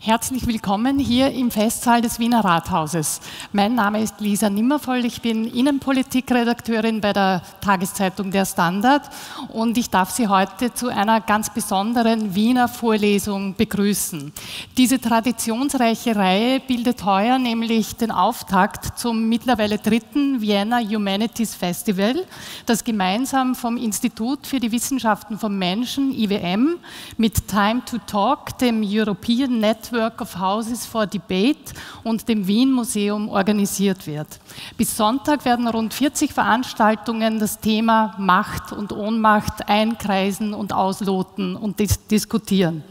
Herzlich willkommen hier im Festsaal des Wiener Rathauses. Mein Name ist Lisa Nimmervoll, ich bin Innenpolitikredakteurin bei der Tageszeitung Der Standard und ich darf Sie heute zu einer ganz besonderen Wiener Vorlesung begrüßen. Diese traditionsreiche Reihe bildet heuer nämlich den Auftakt zum mittlerweile dritten Vienna Humanities Festival, das gemeinsam vom Institut für die Wissenschaften vom Menschen, IWM, mit Time to Talk, dem European Network of Houses for Debate und dem Wien Museum organisiert wird. Bis Sonntag werden rund 40 Veranstaltungen das Thema Macht und Ohnmacht einkreisen und ausloten und diskutieren.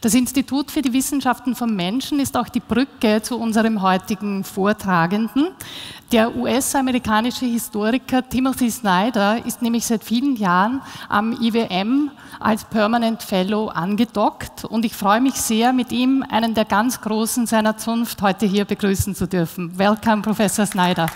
Das Institut für die Wissenschaften vom Menschen ist auch die Brücke zu unserem heutigen Vortragenden. Der US-amerikanische Historiker Timothy Snyder ist nämlich seit vielen Jahren am IWM als Permanent Fellow angedockt und ich freue mich sehr, mit ihm einen der ganz Großen seiner Zunft heute hier begrüßen zu dürfen. Welcome, Professor Snyder.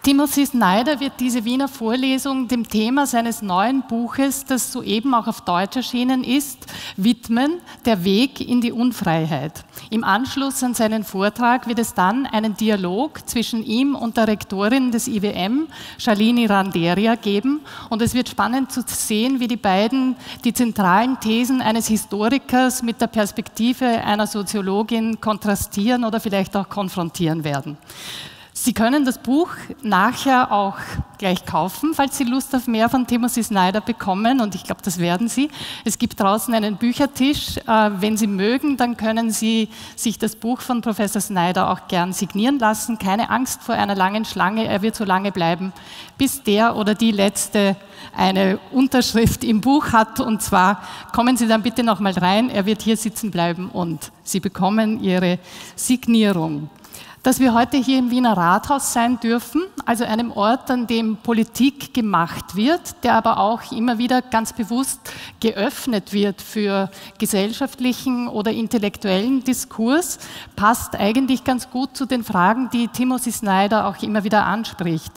Timothy Snyder wird diese Wiener Vorlesung dem Thema seines neuen Buches, das soeben auch auf Deutsch erschienen ist, widmen, der Weg in die Unfreiheit. Im Anschluss an seinen Vortrag wird es dann einen Dialog zwischen ihm und der Rektorin des IWM, Shalini Randeria, geben und es wird spannend zu sehen, wie die beiden die zentralen Thesen eines Historikers mit der Perspektive einer Soziologin kontrastieren oder vielleicht auch konfrontieren werden. Sie können das Buch nachher auch gleich kaufen, falls Sie Lust auf mehr von Timothy Snyder bekommen, und ich glaube, das werden Sie. Es gibt draußen einen Büchertisch. Wenn Sie mögen, dann können Sie sich das Buch von Professor Snyder auch gern signieren lassen. Keine Angst vor einer langen Schlange, er wird so lange bleiben, bis der oder die Letzte eine Unterschrift im Buch hat, und zwar kommen Sie dann bitte noch mal rein, er wird hier sitzen bleiben und Sie bekommen Ihre Signierung. Dass wir heute hier im Wiener Rathaus sein dürfen, also einem Ort, an dem Politik gemacht wird, der aber auch immer wieder ganz bewusst geöffnet wird für gesellschaftlichen oder intellektuellen Diskurs, passt eigentlich ganz gut zu den Fragen, die Timothy Snyder auch immer wieder anspricht.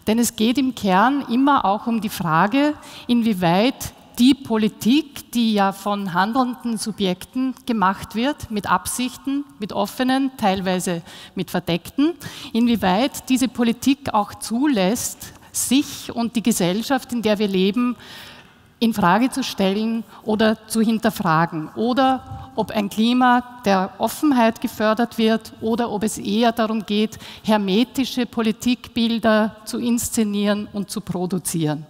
Denn es geht im Kern immer auch um die Frage, inwieweit die Politik, die ja von handelnden Subjekten gemacht wird, mit Absichten, mit offenen, teilweise mit verdeckten, inwieweit diese Politik auch zulässt, sich und die Gesellschaft, in der wir leben, in Frage zu stellen oder zu hinterfragen. Oder ob ein Klima der Offenheit gefördert wird oder ob es eher darum geht, hermetische Politikbilder zu inszenieren und zu produzieren.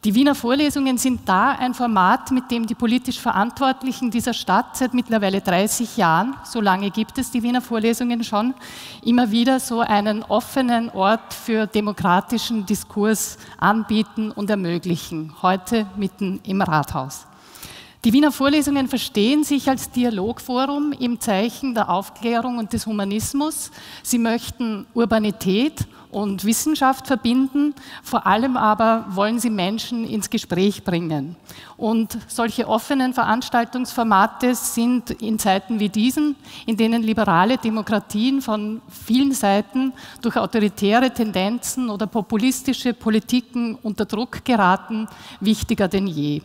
Die Wiener Vorlesungen sind da ein Format, mit dem die politisch Verantwortlichen dieser Stadt seit mittlerweile 30 Jahren, so lange gibt es die Wiener Vorlesungen schon, immer wieder so einen offenen Ort für demokratischen Diskurs anbieten und ermöglichen, heute mitten im Rathaus. Die Wiener Vorlesungen verstehen sich als Dialogforum im Zeichen der Aufklärung und des Humanismus. Sie möchten Urbanität und Wissenschaft verbinden, vor allem aber wollen sie Menschen ins Gespräch bringen. Und solche offenen Veranstaltungsformate sind in Zeiten wie diesen, in denen liberale Demokratien von vielen Seiten durch autoritäre Tendenzen oder populistische Politiken unter Druck geraten, wichtiger denn je.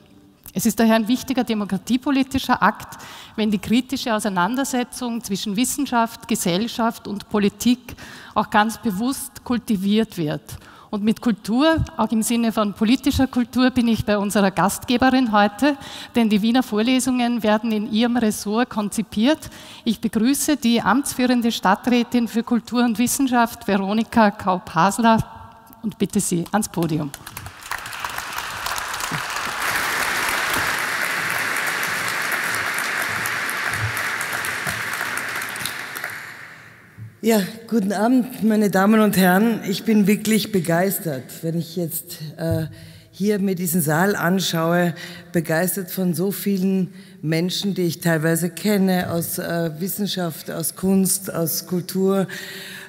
Es ist daher ein wichtiger demokratiepolitischer Akt, wenn die kritische Auseinandersetzung zwischen Wissenschaft, Gesellschaft und Politik auch ganz bewusst kultiviert wird. Und mit Kultur, auch im Sinne von politischer Kultur, bin ich bei unserer Gastgeberin heute, denn die Wiener Vorlesungen werden in ihrem Ressort konzipiert. Ich begrüße die amtsführende Stadträtin für Kultur und Wissenschaft, Veronika Kaup-Hasler, und bitte Sie ans Podium. Ja, guten Abend, meine Damen und Herren. Ich bin wirklich begeistert, wenn ich jetzt hier mir diesen Saal anschaue, begeistert von so vielen Menschen, die ich teilweise kenne, aus Wissenschaft, aus Kunst, aus Kultur,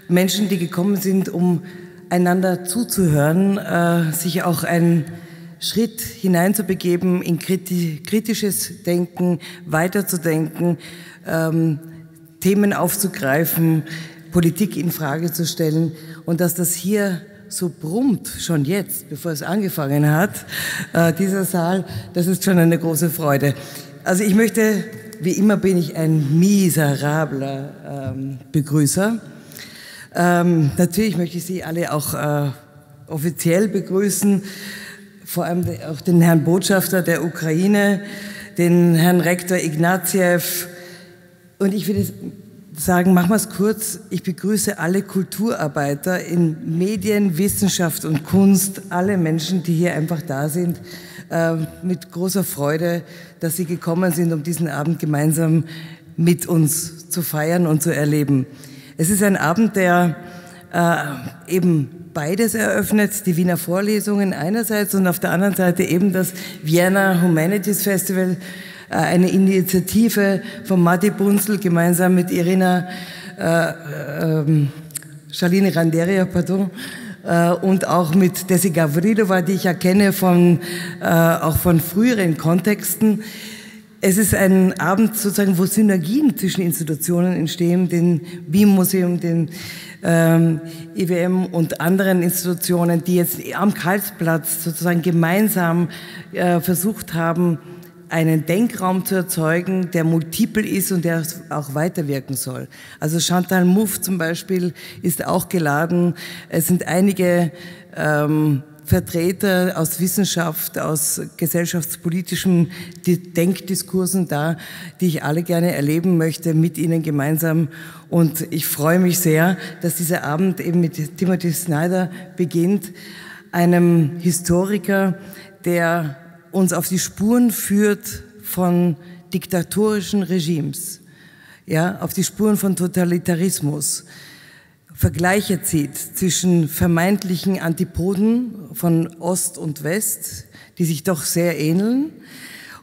Menschen, die gekommen sind, um einander zuzuhören, sich auch einen Schritt hineinzubegeben in kritisches Denken, weiterzudenken, Themen aufzugreifen, Politik in Frage zu stellen. und dass das hier so brummt, schon jetzt, bevor es angefangen hat, dieser Saal, das ist schon eine große Freude. Also ich möchte, wie immer bin ich ein miserabler Begrüßer. Natürlich möchte ich Sie alle auch offiziell begrüßen, vor allem auch den Herrn Botschafter der Ukraine, den Herrn Rektor Ignatiew. Und ich würde sagen, machen wir es kurz, ich begrüße alle Kulturarbeiter in Medien, Wissenschaft und Kunst, alle Menschen, die hier einfach da sind, mit großer Freude, dass sie gekommen sind, um diesen Abend gemeinsam mit uns zu feiern und zu erleben. Es ist ein Abend, der eben beides eröffnet, die Wiener Vorlesungen einerseits und auf der anderen Seite eben das Vienna Humanities Festival, eine Initiative von Matti Bunzl gemeinsam mit Irina Shalini Randeria, und auch mit Desi Gavrilova, die ich ja kenne auch von früheren Kontexten. Es ist ein Abend sozusagen, wo Synergien zwischen Institutionen entstehen, dem Wien-Museum, dem IWM und anderen Institutionen, die jetzt am Karlsplatz sozusagen gemeinsam versucht haben, einen Denkraum zu erzeugen, der multiple ist und der auch weiterwirken soll. Also Chantal Mouffe zum Beispiel ist auch geladen. Es sind einige Vertreter aus Wissenschaft, aus gesellschaftspolitischen Denkdiskursen da, die ich alle gerne erleben möchte, mit Ihnen gemeinsam. Und ich freue mich sehr, dass dieser Abend eben mit Timothy Snyder beginnt, einem Historiker, der uns auf die Spuren führt von diktatorischen Regimes, ja, auf die Spuren von Totalitarismus, Vergleiche zieht zwischen vermeintlichen Antipoden von Ost und West, die sich doch sehr ähneln,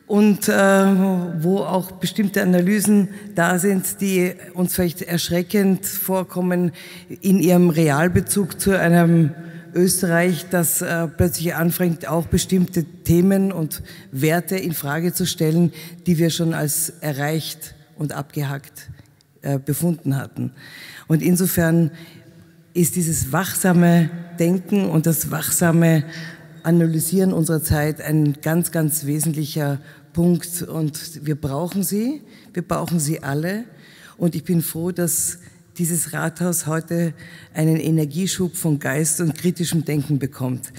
und wo auch bestimmte Analysen da sind, die uns vielleicht erschreckend vorkommen in ihrem Realbezug zu einem Österreich, das plötzlich anfängt, auch bestimmte Themen und Werte in Frage zu stellen, die wir schon als erreicht und abgehakt befunden hatten. Und insofern ist dieses wachsame Denken und das wachsame Analysieren unserer Zeit ein ganz, ganz wesentlicher Punkt. Und wir brauchen sie alle. Und ich bin froh, dass dieses Rathaus heute einen Energieschub von Geist und kritischem Denken bekommt.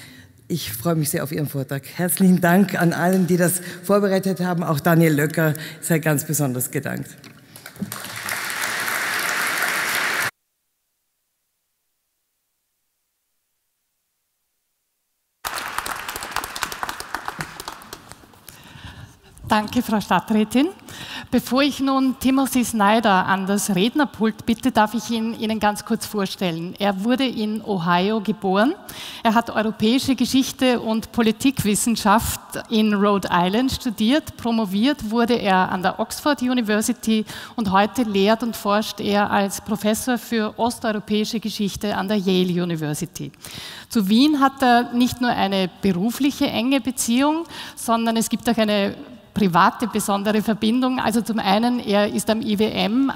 Ich freue mich sehr auf Ihren Vortrag. Herzlichen Dank an allen, die das vorbereitet haben. Auch Daniel Löcker sei ganz besonders gedankt. Danke, Frau Stadträtin. Bevor ich nun Timothy Snyder an das Rednerpult bitte, darf ich ihn Ihnen ganz kurz vorstellen. Er wurde in Ohio geboren. Er hat europäische Geschichte und Politikwissenschaft in Rhode Island studiert. Promoviert wurde er an der Oxford University und heute lehrt und forscht er als Professor für osteuropäische Geschichte an der Yale University. Zu Wien hat er nicht nur eine berufliche enge Beziehung, sondern es gibt auch eine private besondere Verbindung. Also zum einen, er ist am IWM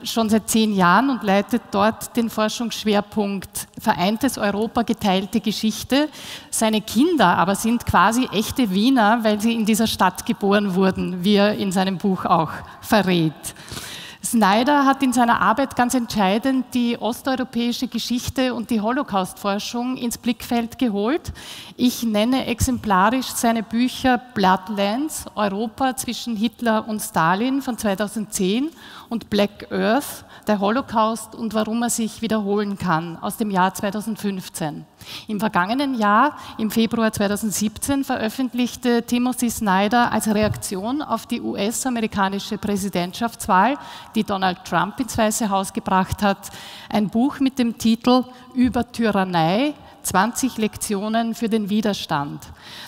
schon seit 10 Jahren und leitet dort den Forschungsschwerpunkt Vereintes Europa, geteilte Geschichte. Seine Kinder aber sind quasi echte Wiener, weil sie in dieser Stadt geboren wurden, wie er in seinem Buch auch verrät. Snyder hat in seiner Arbeit ganz entscheidend die osteuropäische Geschichte und die Holocaust-Forschung ins Blickfeld geholt. Ich nenne exemplarisch seine Bücher Bloodlands, Europa zwischen Hitler und Stalin von 2010 und Black Earth, der Holocaust und warum er sich wiederholen kann, aus dem Jahr 2015. Im vergangenen Jahr, im Februar 2017, veröffentlichte Timothy Snyder als Reaktion auf die US-amerikanische Präsidentschaftswahl, die Donald Trump ins Weiße Haus gebracht hat, ein Buch mit dem Titel Über Tyrannei, 20 Lektionen für den Widerstand.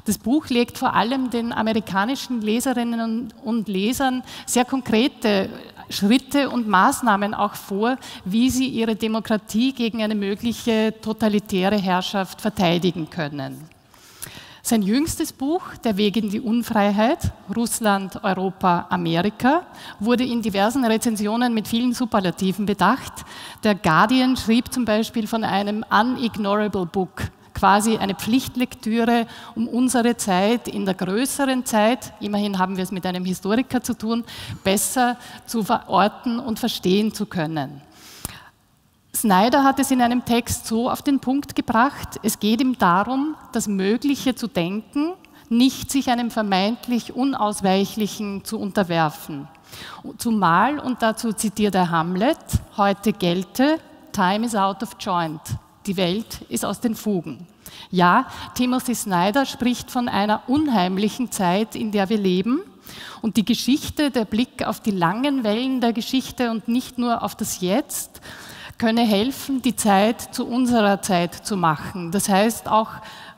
Das Buch legt vor allem den amerikanischen Leserinnen und Lesern sehr konkrete Schritte und Maßnahmen auch vor, wie sie ihre Demokratie gegen eine mögliche totalitäre Herrschaft verteidigen können. Sein jüngstes Buch, Der Weg in die Unfreiheit, Russland, Europa, Amerika, wurde in diversen Rezensionen mit vielen Superlativen bedacht. Der Guardian schrieb zum Beispiel von einem unignorable book, quasi eine Pflichtlektüre, um unsere Zeit in der größeren Zeit, immerhin haben wir es mit einem Historiker zu tun, besser zu verorten und verstehen zu können. Snyder hat es in einem Text so auf den Punkt gebracht, es geht ihm darum, das Mögliche zu denken, nicht sich einem vermeintlich Unausweichlichen zu unterwerfen. Zumal, und dazu zitiert er Hamlet, heute gelte, time is out of joint, die Welt ist aus den Fugen. Ja, Timothy Snyder spricht von einer unheimlichen Zeit, in der wir leben. Und die Geschichte, der Blick auf die langen Wellen der Geschichte und nicht nur auf das Jetzt, könne helfen, die Zeit zu unserer Zeit zu machen. Das heißt auch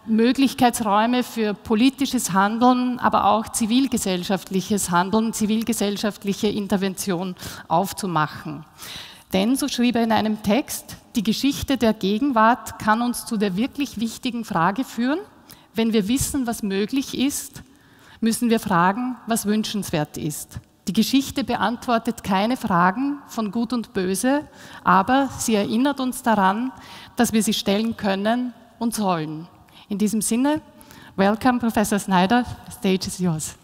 Möglichkeitsräume für politisches Handeln, aber auch zivilgesellschaftliches Handeln, zivilgesellschaftliche Intervention aufzumachen. Denn, so schrieb er in einem Text, die Geschichte der Gegenwart kann uns zu der wirklich wichtigen Frage führen. Wenn wir wissen, was möglich ist, müssen wir fragen, was wünschenswert ist. Die Geschichte beantwortet keine Fragen von Gut und Böse, aber sie erinnert uns daran, dass wir sie stellen können und sollen. In diesem Sinne, welcome, Professor Snyder, the stage is yours.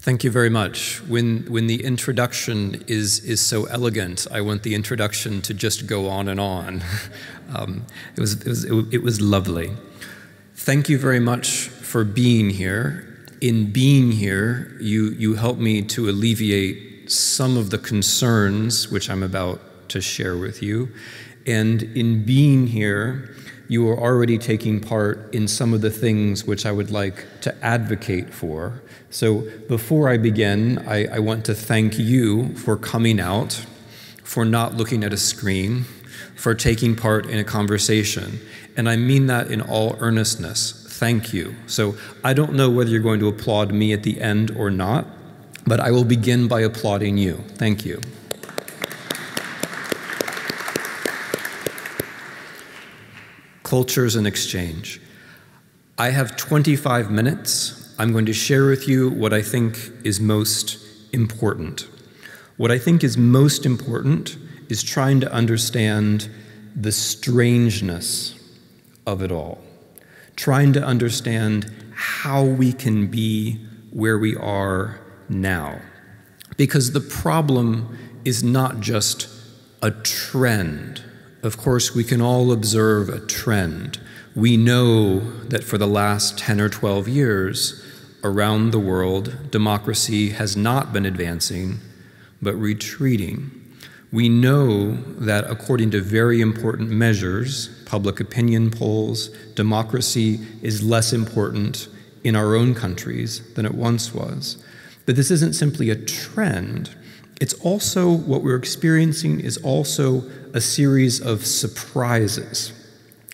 Thank you very much. When the introduction is so elegant, I want the introduction to just go on and on. It was lovely. Thank you very much for being here. In being here, you help me to alleviate some of the concerns which I'm about to share with you. And in being here, you are already taking part in some of the things which I would like to advocate for. So before I begin, I want to thank you for coming out, for not looking at a screen, for taking part in a conversation. And I mean that in all earnestness. Thank you. So I don't know whether you're going to applaud me at the end or not, but I will begin by applauding you. Thank you. Cultures and exchange. I have 25 minutes. I'm going to share with you what I think is most important. What I think is most important is trying to understand the strangeness of it all, trying to understand how we can be where we are now. Because the problem is not just a trend. Of course, we can all observe a trend. We know that for the last 10 or 12 years, around the world, democracy has not been advancing, but retreating. We know that according to very important measures, public opinion polls, democracy is less important in our own countries than it once was. But this isn't simply a trend. It's also, what we're experiencing is also a series of surprises.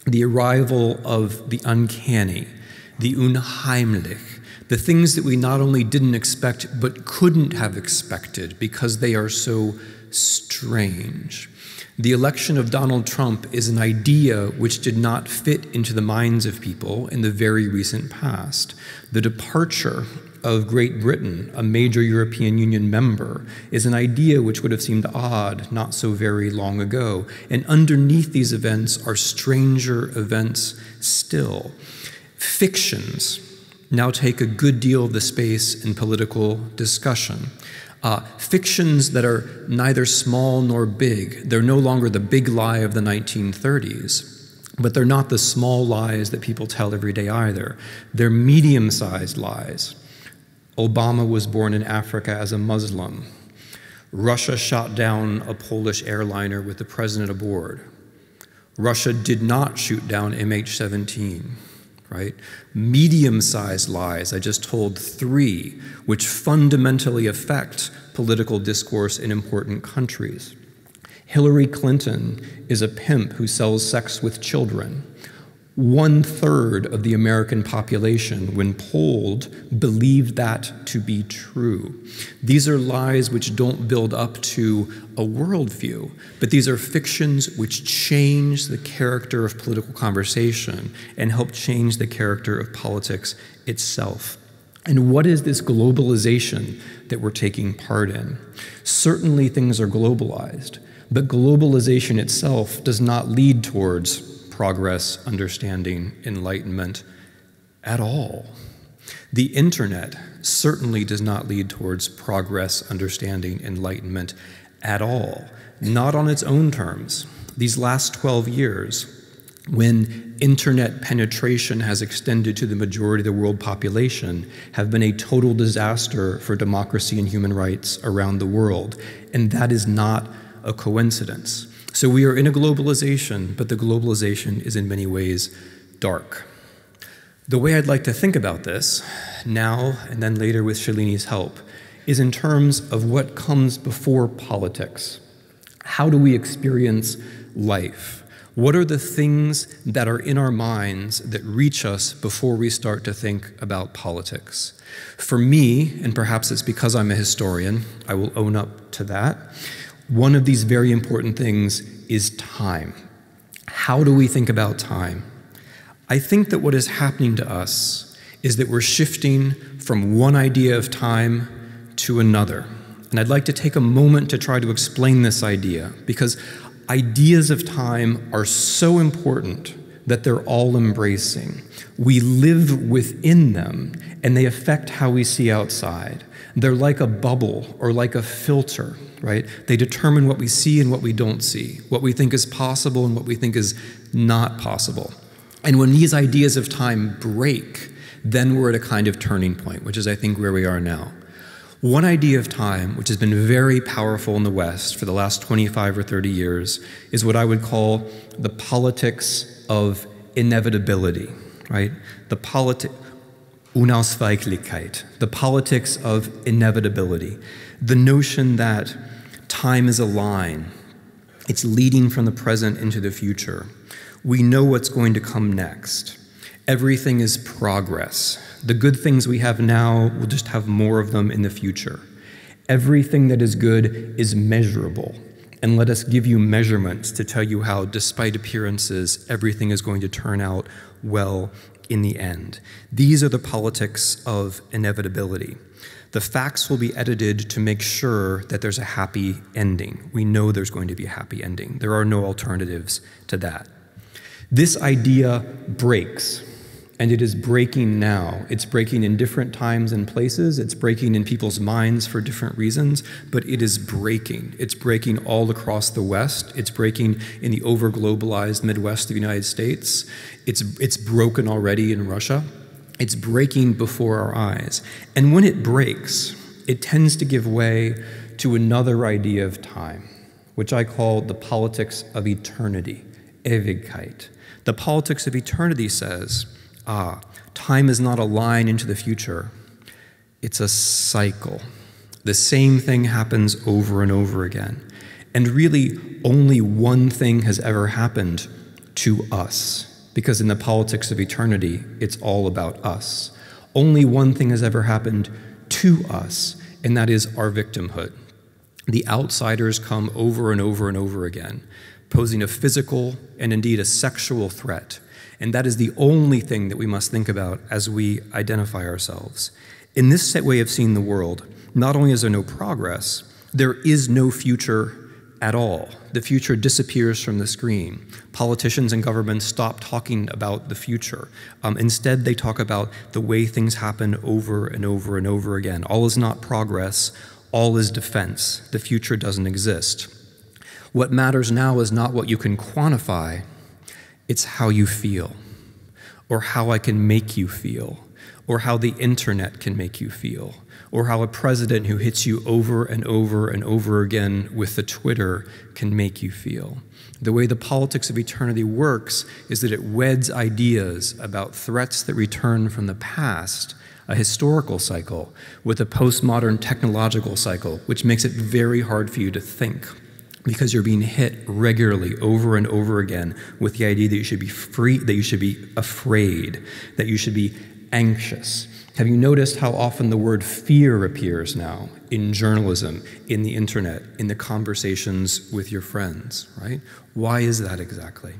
The arrival of the uncanny, the unheimlich, the things that we not only didn't expect, but couldn't have expected because they are so strange. The election of Donald Trump is an idea which did not fit into the minds of people in the very recent past. The departure of Great Britain, a major European Union member, is an idea which would have seemed odd not so very long ago. And underneath these events are stranger events still. Fictions now take a good deal of the space in political discussion. Fictions that are neither small nor big. They're no longer the big lie of the 1930s, but they're not the small lies that people tell every day either. They're medium-sized lies. Obama was born in Africa as a Muslim. Russia shot down a Polish airliner with the president aboard. Russia did not shoot down MH17, right? Medium-sized lies, I just told 3, which fundamentally affect political discourse in important countries. Hillary Clinton is a pimp who sells sex with children. 1/3 of the American population, when polled, believed that to be true. These are lies which don't build up to a worldview, but these are fictions which change the character of political conversation and help change the character of politics itself. And what is this globalization that we're taking part in? Certainly things are globalized, but globalization itself does not lead towards progress, understanding, enlightenment at all. The internet certainly does not lead towards progress, understanding, enlightenment at all, not on its own terms. These last 12 years, when internet penetration has extended to the majority of the world population, have been a total disaster for democracy and human rights around the world, and that is not a coincidence. So we are in a globalization, but the globalization is in many ways dark. The way I'd like to think about this, now and then later with Shalini's help, is in terms of what comes before politics. How do we experience life? What are the things that are in our minds that reach us before we start to think about politics? For me, and perhaps it's because I'm a historian, I will own up to that, one of these very important things is time. How do we think about time? I think that what is happening to us is that we're shifting from one idea of time to another. And I'd like to take a moment to try to explain this idea, because ideas of time are so important that they're all embracing. We live within them, and they affect how we see outside. They're like a bubble or like a filter, right? They determine what we see and what we don't see, what we think is possible and what we think is not possible. And when these ideas of time break, then we're at a kind of turning point, which is, I think, where we are now. One idea of time, which has been very powerful in the West for the last 25 or 30 years, is what I would call the politics of inevitability, right? Unausweichlichkeit, the politics of inevitability, the notion that time is a line. It's leading from the present into the future. We know what's going to come next. Everything is progress. The good things we have now, we'll just have more of them in the future. Everything that is good is measurable. And let us give you measurements to tell you how, despite appearances, everything is going to turn out well in the end. These are the politics of inevitability. The facts will be edited to make sure that there's a happy ending. We know there's going to be a happy ending. There are no alternatives to that. This idea breaks, and it is breaking now. It's breaking in different times and places. It's breaking in people's minds for different reasons, but it is breaking. It's breaking all across the West. It's breaking in the over-globalized Midwest of the United States. It's broken already in Russia. It's breaking before our eyes. And when it breaks, it tends to give way to another idea of time, which I call the politics of eternity, Ewigkeit. The politics of eternity says, time is not a line into the future, it's a cycle. The same thing happens over and over again. And really, only one thing has ever happened to us, because in the politics of eternity, it's all about us. Only one thing has ever happened to us, and that is our victimhood. The outsiders come over and over and over again, posing a physical and indeed a sexual threat. And that is the only thing that we must think about as we identify ourselves. In this way of seeing the world, not only is there no progress, there is no future at all. The future disappears from the screen. Politicians and governments stop talking about the future. Instead, they talk about the way things happen over and over and over again. All is not progress, all is defense. The future doesn't exist. What matters now is not what you can quantify, it's how you feel, or how I can make you feel, or how the internet can make you feel, or how a president who hits you over and over and over again with the Twitter can make you feel. The way the politics of eternity works is that it weds ideas about threats that return from the past, a historical cycle, with a postmodern technological cycle, which makes it very hard for you to think. because you're being hit regularly over and over again with the idea that you should be free, that you should be afraid, that you should be anxious. Have you noticed how often the word fear appears now in journalism, in the internet, in the conversations with your friends, right? Why is that exactly?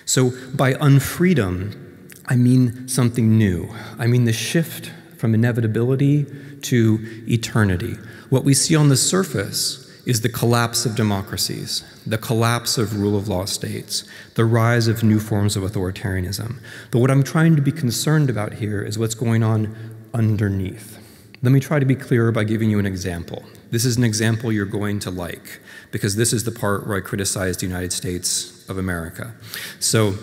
So by unfreedom, I mean something new. I mean the shift from inevitability to eternity. What we see on the surface is the collapse of democracies, the collapse of rule of law states, the rise of new forms of authoritarianism. But what I'm trying to be concerned about here is what's going on underneath. Let me try to be clearer by giving you an example. This is an example you're going to like, because this is the part where I criticize the United States of America. So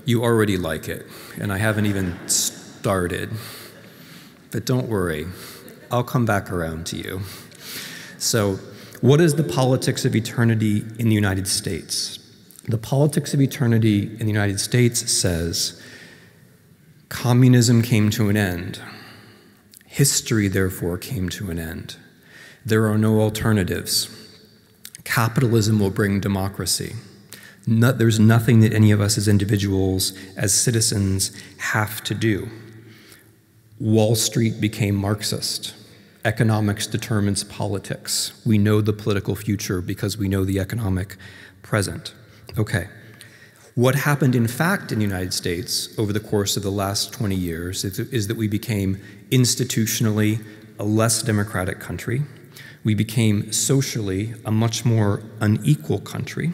you already like it, and I haven't even started. But don't worry, I'll come back around to you. So, what is the politics of eternity in the United States? The politics of eternity in the United States says, communism came to an end. History, therefore, came to an end. There are no alternatives. Capitalism will bring democracy. There's nothing that any of us as individuals, as citizens, have to do. Wall Street became Marxist. Economics determines politics. We know the political future because we know the economic present. Okay. What happened, in fact, in the United States over the course of the last 20 years is that we became institutionally a less democratic country. We became socially a much more unequal country.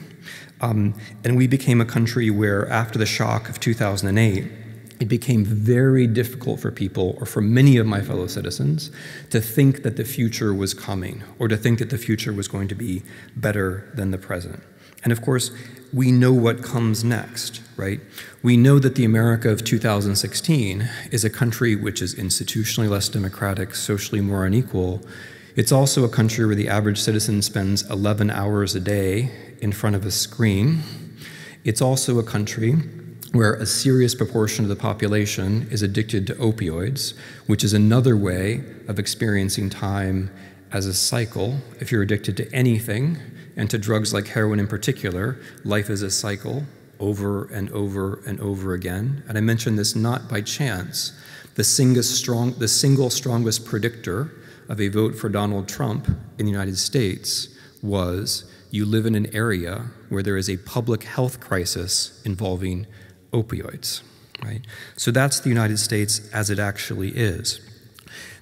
And we became a country where, after the shock of 2008, it became very difficult for people, or for many of my fellow citizens, to think that the future was coming, or to think that the future was going to be better than the present. And of course, we know what comes next, right? We know that the America of 2016 is a country which is institutionally less democratic, socially more unequal. It's also a country where the average citizen spends 11 hours a day in front of a screen. It's also a country where a serious proportion of the population is addicted to opioids, which is another way of experiencing time as a cycle. If you're addicted to anything, and to drugs like heroin in particular, life is a cycle over and over and over again. And I mention this not by chance. The single strongest predictor of a vote for Donald Trump in the United States was, you live in an area where there is a public health crisis involving opioids, right? So that's the United States as it actually is.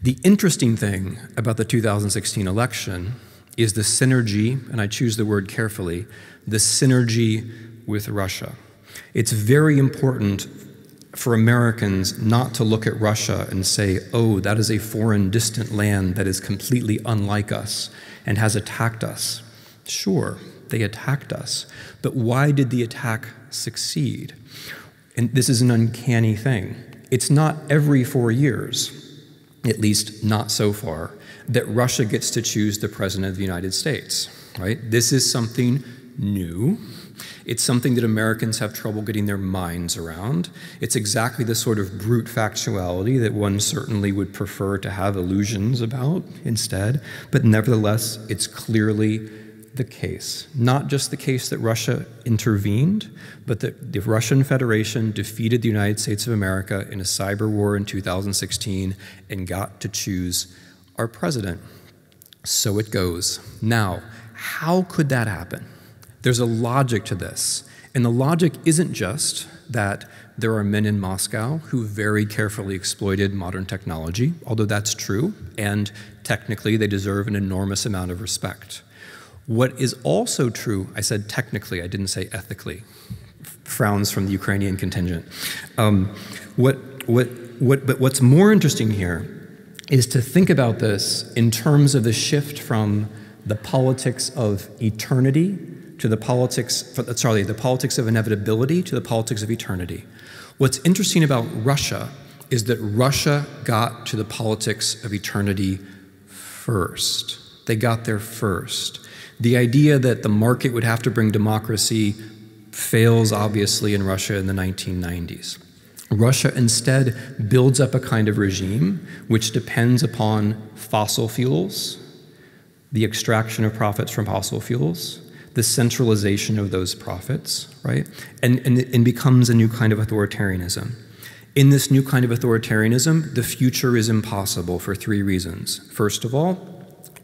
The interesting thing about the 2016 election is the synergy, and I choose the word carefully, the synergy with Russia. It's very important for Americans not to look at Russia and say, oh, that is a foreign, distant land that is completely unlike us and has attacked us. Sure, they attacked us, but why did the attack succeed? And this is an uncanny thing. It's not every 4 years, at least not so far, that Russia gets to choose the president of the United States, right? This is something new. It's something that Americans have trouble getting their minds around. It's exactly the sort of brute factuality that one certainly would prefer to have illusions about instead, but nevertheless, it's clearly the case. Not just the case that Russia intervened, but that the Russian Federation defeated the United States of America in a cyber war in 2016 and got to choose our president. So it goes. Now, how could that happen? There's a logic to this. And the logic isn't just that there are men in Moscow who very carefully exploited modern technology, although that's true, and technically they deserve an enormous amount of respect. What is also true, I said technically, I didn't say ethically, frowns from the Ukrainian contingent. But what's more interesting here is to think about this in terms of the shift from the politics of eternity to the politics of inevitability to the politics of eternity. What's interesting about Russia is that Russia got to the politics of eternity first. They got there first. The idea that the market would have to bring democracy fails, obviously, in Russia in the 1990s. Russia instead builds up a kind of regime which depends upon fossil fuels, the extraction of profits from fossil fuels, the centralization of those profits, right? And becomes a new kind of authoritarianism. In this new kind of authoritarianism, the future is impossible for three reasons. First of all,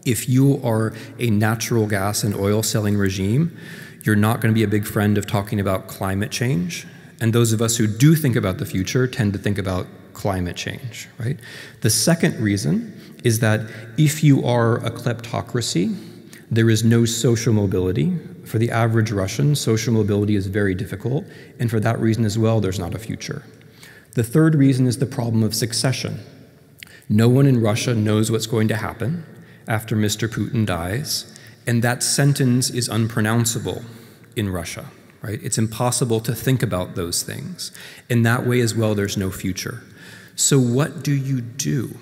if you are a natural gas and oil selling regime, you're not going to be a big friend of talking about climate change. And those of us who do think about the future tend to think about climate change, right? The second reason is that if you are a kleptocracy, there is no social mobility. For the average Russian, social mobility is very difficult, and for that reason as well, there's not a future. The third reason is the problem of succession. No one in Russia knows what's going to happen after Mr. Putin dies, and that sentence is unpronounceable in Russia, right? It's impossible to think about those things. In that way as well, there's no future. So what do you do?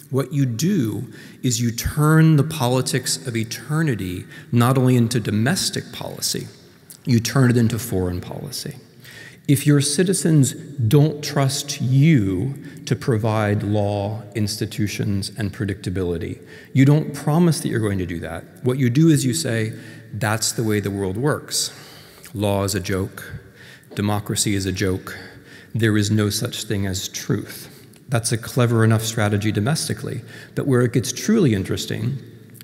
What you do is you turn the politics of eternity not only into domestic policy, you turn it into foreign policy. If your citizens don't trust you to provide law, institutions, and predictability, you don't promise that you're going to do that. What you do is you say, that's the way the world works. Law is a joke. Democracy is a joke. There is no such thing as truth. That's a clever enough strategy domestically. But where it gets truly interesting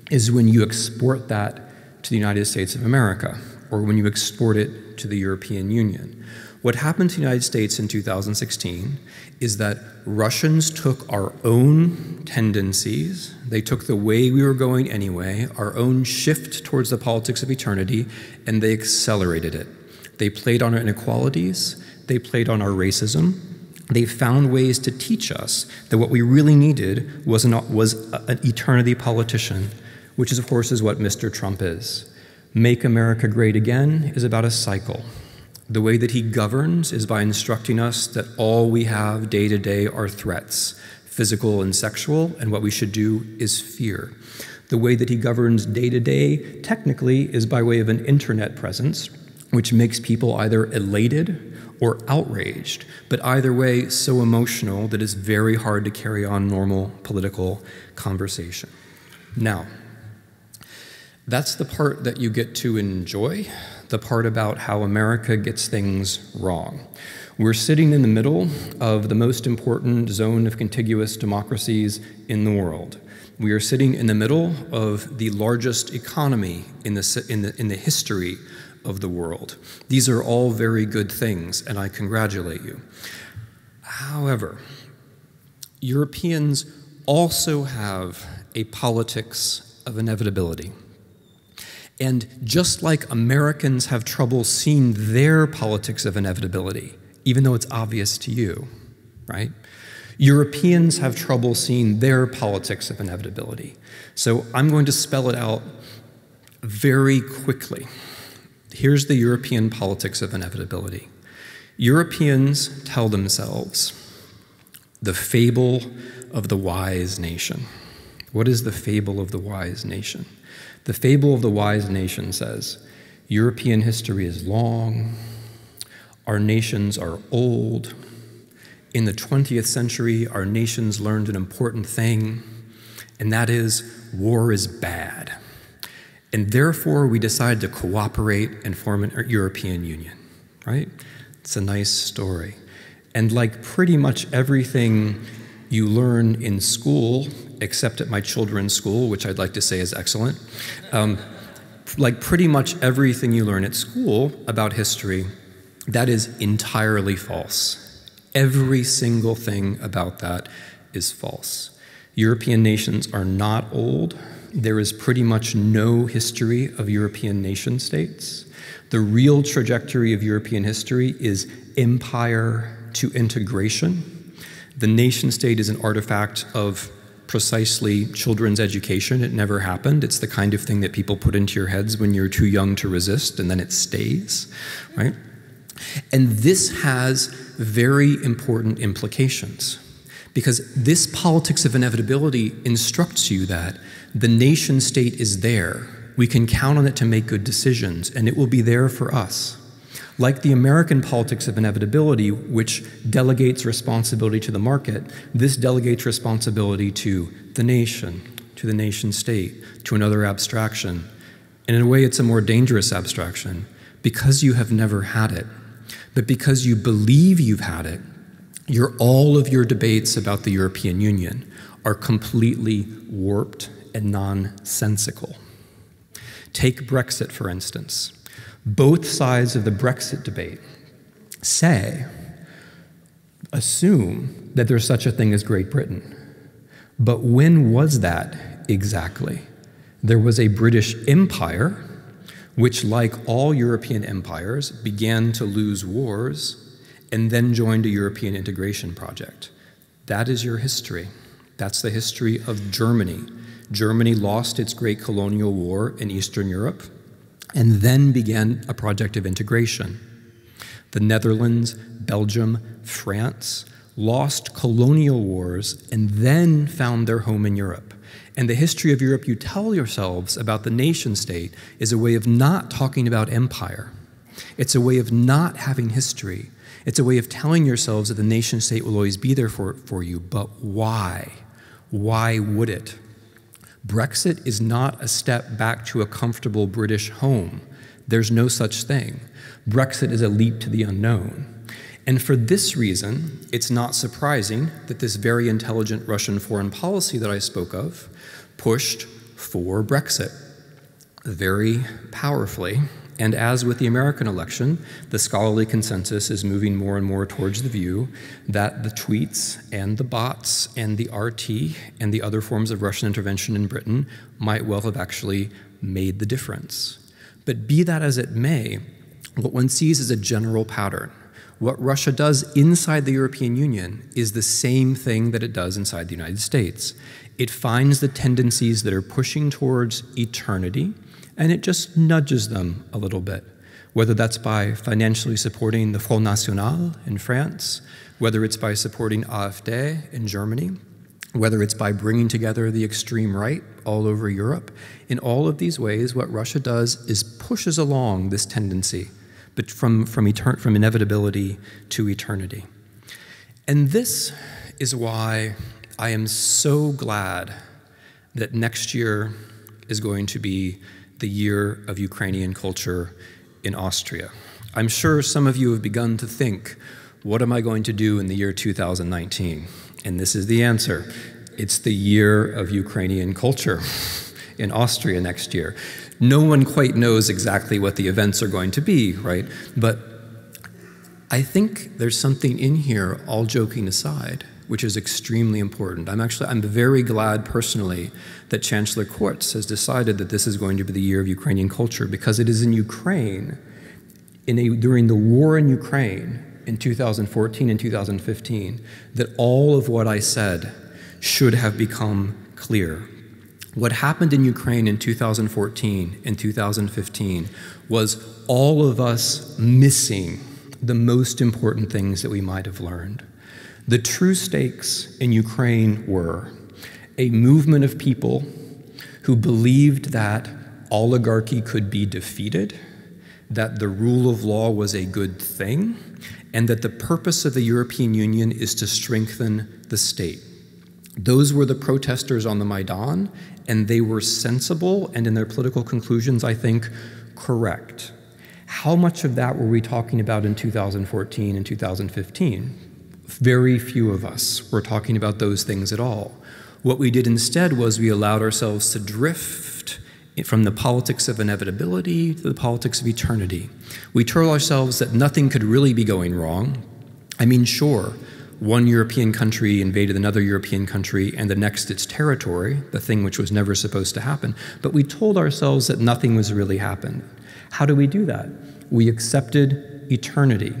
is when you export that to the United States of America, or when you export it to the European Union. What happened to the United States in 2016 is that Russians took our own tendencies, they took the way we were going anyway, our own shift towards the politics of eternity, and they accelerated it. They played on our inequalities, they played on our racism, they found ways to teach us that what we really needed was an eternity politician, which is, of course, is what Mr. Trump is. Make America Great Again is about a cycle. The way that he governs is by instructing us that all we have day to day are threats, physical and sexual, and what we should do is fear. The way that he governs day to day, technically, is by way of an internet presence, which makes people either elated or outraged, but either way, so emotional that it's very hard to carry on normal political conversation. Now, that's the part that you get to enjoy, the part about how America gets things wrong. We're sitting in the middle of the most important zone of contiguous democracies in the world. We are sitting in the middle of the largest economy in the history of the world. These are all very good things, and I congratulate you. However, Europeans also have a politics of inevitability. And just like Americans have trouble seeing their politics of inevitability, even though it's obvious to you, right? Europeans have trouble seeing their politics of inevitability. So I'm going to spell it out very quickly. Here's the European politics of inevitability. Europeans tell themselves the fable of the wise nation. What is the fable of the wise nation? The fable of the wise nation says, European history is long, our nations are old. In the 20th century, our nations learned an important thing, and that is war is bad. And therefore, we decided to cooperate and form an European Union, right? It's a nice story. And like pretty much everything you learn in school, except at my children's school, which I'd like to say is excellent, like pretty much everything you learn at school about history, that is entirely false. Every single thing about that is false. European nations are not old. There is pretty much no history of European nation states. The real trajectory of European history is empire to integration. The nation state is an artifact of precisely children's education. It never happened. It's the kind of thing that people put into your heads when you're too young to resist, and then it stays, right? And this has very important implications, because this politics of inevitability instructs you that the nation state is there. We can count on it to make good decisions, and it will be there for us. Like the American politics of inevitability, which delegates responsibility to the market, this delegates responsibility to the nation state, to another abstraction, And in a way, it's a more dangerous abstraction because you have never had it. But because you believe you've had it, all of your debates about the European Union are completely warped and nonsensical. Take Brexit, for instance. Both sides of the Brexit debate assume that there's such a thing as Great Britain. But when was that exactly? There was a British Empire, which, like all European empires, began to lose wars and then joined a European integration project. That is your history. That's the history of Germany. Germany lost its great colonial war in Eastern Europe and then began a project of integration. The Netherlands, Belgium, France lost colonial wars and then found their home in Europe. And the history of Europe you tell yourselves about the nation state is a way of not talking about empire. It's a way of not having history. It's a way of telling yourselves that the nation state will always be there for you, but why? Why would it? Brexit is not a step back to a comfortable British home. There's no such thing. Brexit is a leap to the unknown. And for this reason, it's not surprising that this very intelligent Russian foreign policy that I spoke of pushed for Brexit very powerfully. And as with the American election, the scholarly consensus is moving more and more towards the view that the tweets and the bots and the RT and the other forms of Russian intervention in Britain might well have actually made the difference. But be that as it may, what one sees is a general pattern. What Russia does inside the European Union is the same thing that it does inside the United States. It finds the tendencies that are pushing towards eternity, and it just nudges them a little bit, whether that's by financially supporting the Front National in France, whether it's by supporting AfD in Germany, whether it's by bringing together the extreme right all over Europe. In all of these ways, what Russia does is pushes along this tendency, but from inevitability to eternity. And this is why I am so glad that next year is going to be the year of Ukrainian culture in Austria. I'm sure some of you have begun to think, what am I going to do in the year 2019? And this is the answer. It's the year of Ukrainian culture in Austria next year. No one quite knows exactly what the events are going to be, right? But I think there's something in here, all joking aside, which is extremely important. I'm very glad personally that Chancellor Kurz has decided that this is going to be the year of Ukrainian culture, because it is in Ukraine, during the war in Ukraine in 2014 and 2015, that all of what I said should have become clear. What happened in Ukraine in 2014 and 2015 was all of us missing the most important things that we might have learned. The true stakes in Ukraine were a movement of people who believed that oligarchy could be defeated, that the rule of law was a good thing, and that the purpose of the European Union is to strengthen the state. Those were the protesters on the Maidan, and they were sensible and in their political conclusions, I think, correct. How much of that were we talking about in 2014 and 2015? Very few of us were talking about those things at all. What we did instead was we allowed ourselves to drift from the politics of inevitability to the politics of eternity. We told ourselves that nothing could really be going wrong. I mean, sure, one European country invaded another European country and the next its territory, the thing which was never supposed to happen, but we told ourselves that nothing was really happening. How do we do that? We accepted eternity.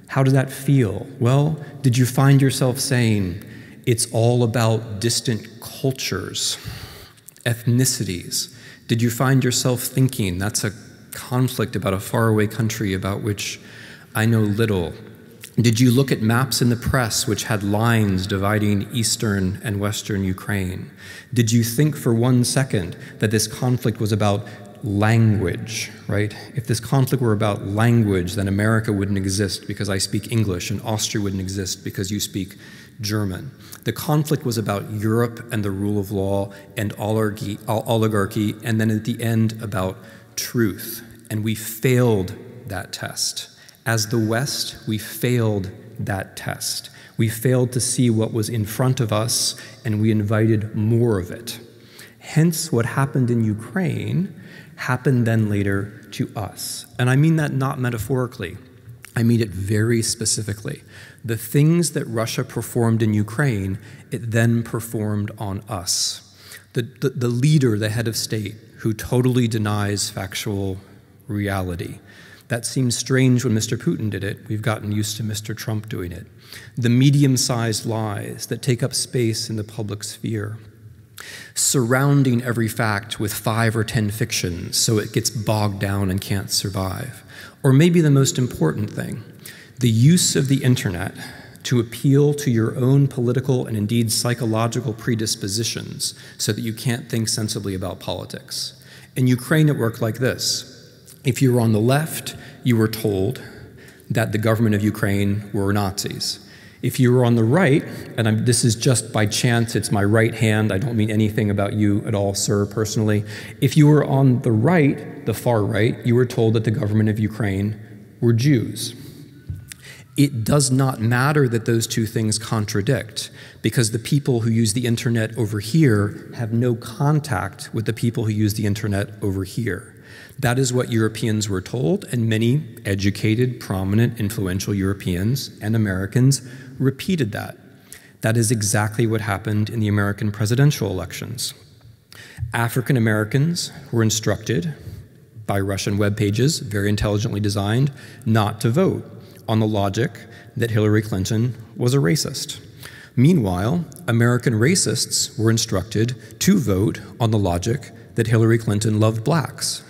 How does that feel? Well, did you find yourself saying, it's all about distant cultures, ethnicities? Did you find yourself thinking, that's a conflict about a faraway country about which I know little? Did you look at maps in the press which had lines dividing eastern and western Ukraine? Did you think for 1 second that this conflict was about language, right? If this conflict were about language, then America wouldn't exist because I speak English, and Austria wouldn't exist because you speak German. The conflict was about Europe and the rule of law and oligarchy, and then at the end about truth, and we failed that test. As the West, we failed that test. We failed to see what was in front of us, and we invited more of it. Hence, what happened in Ukraine happened then later to us. And I mean that not metaphorically. I mean it very specifically. The things that Russia performed in Ukraine, it then performed on us. The leader, the head of state, who totally denies factual reality. That seems strange when Mr. Putin did it. We've gotten used to Mr. Trump doing it. The medium-sized lies that take up space in the public sphere. Surrounding every fact with 5 or 10 fictions so it gets bogged down and can't survive. Or maybe the most important thing, the use of the internet to appeal to your own political and indeed psychological predispositions so that you can't think sensibly about politics. In Ukraine, it worked like this. If you were on the left, you were told that the government of Ukraine were Nazis. If you were on the right, and this is just by chance, it's my right hand, I don't mean anything about you at all, sir, personally. If you were on the right, the far right, you were told that the government of Ukraine were Jews. It does not matter that those two things contradict, because the people who use the internet over here have no contact with the people who use the internet over here. That is what Europeans were told, and many educated, prominent, influential Europeans and Americans repeated that. That is exactly what happened in the American presidential elections. African Americans were instructed by Russian web pages, very intelligently designed, not to vote on the logic that Hillary Clinton was a racist. Meanwhile, American racists were instructed to vote on the logic that Hillary Clinton loved blacks.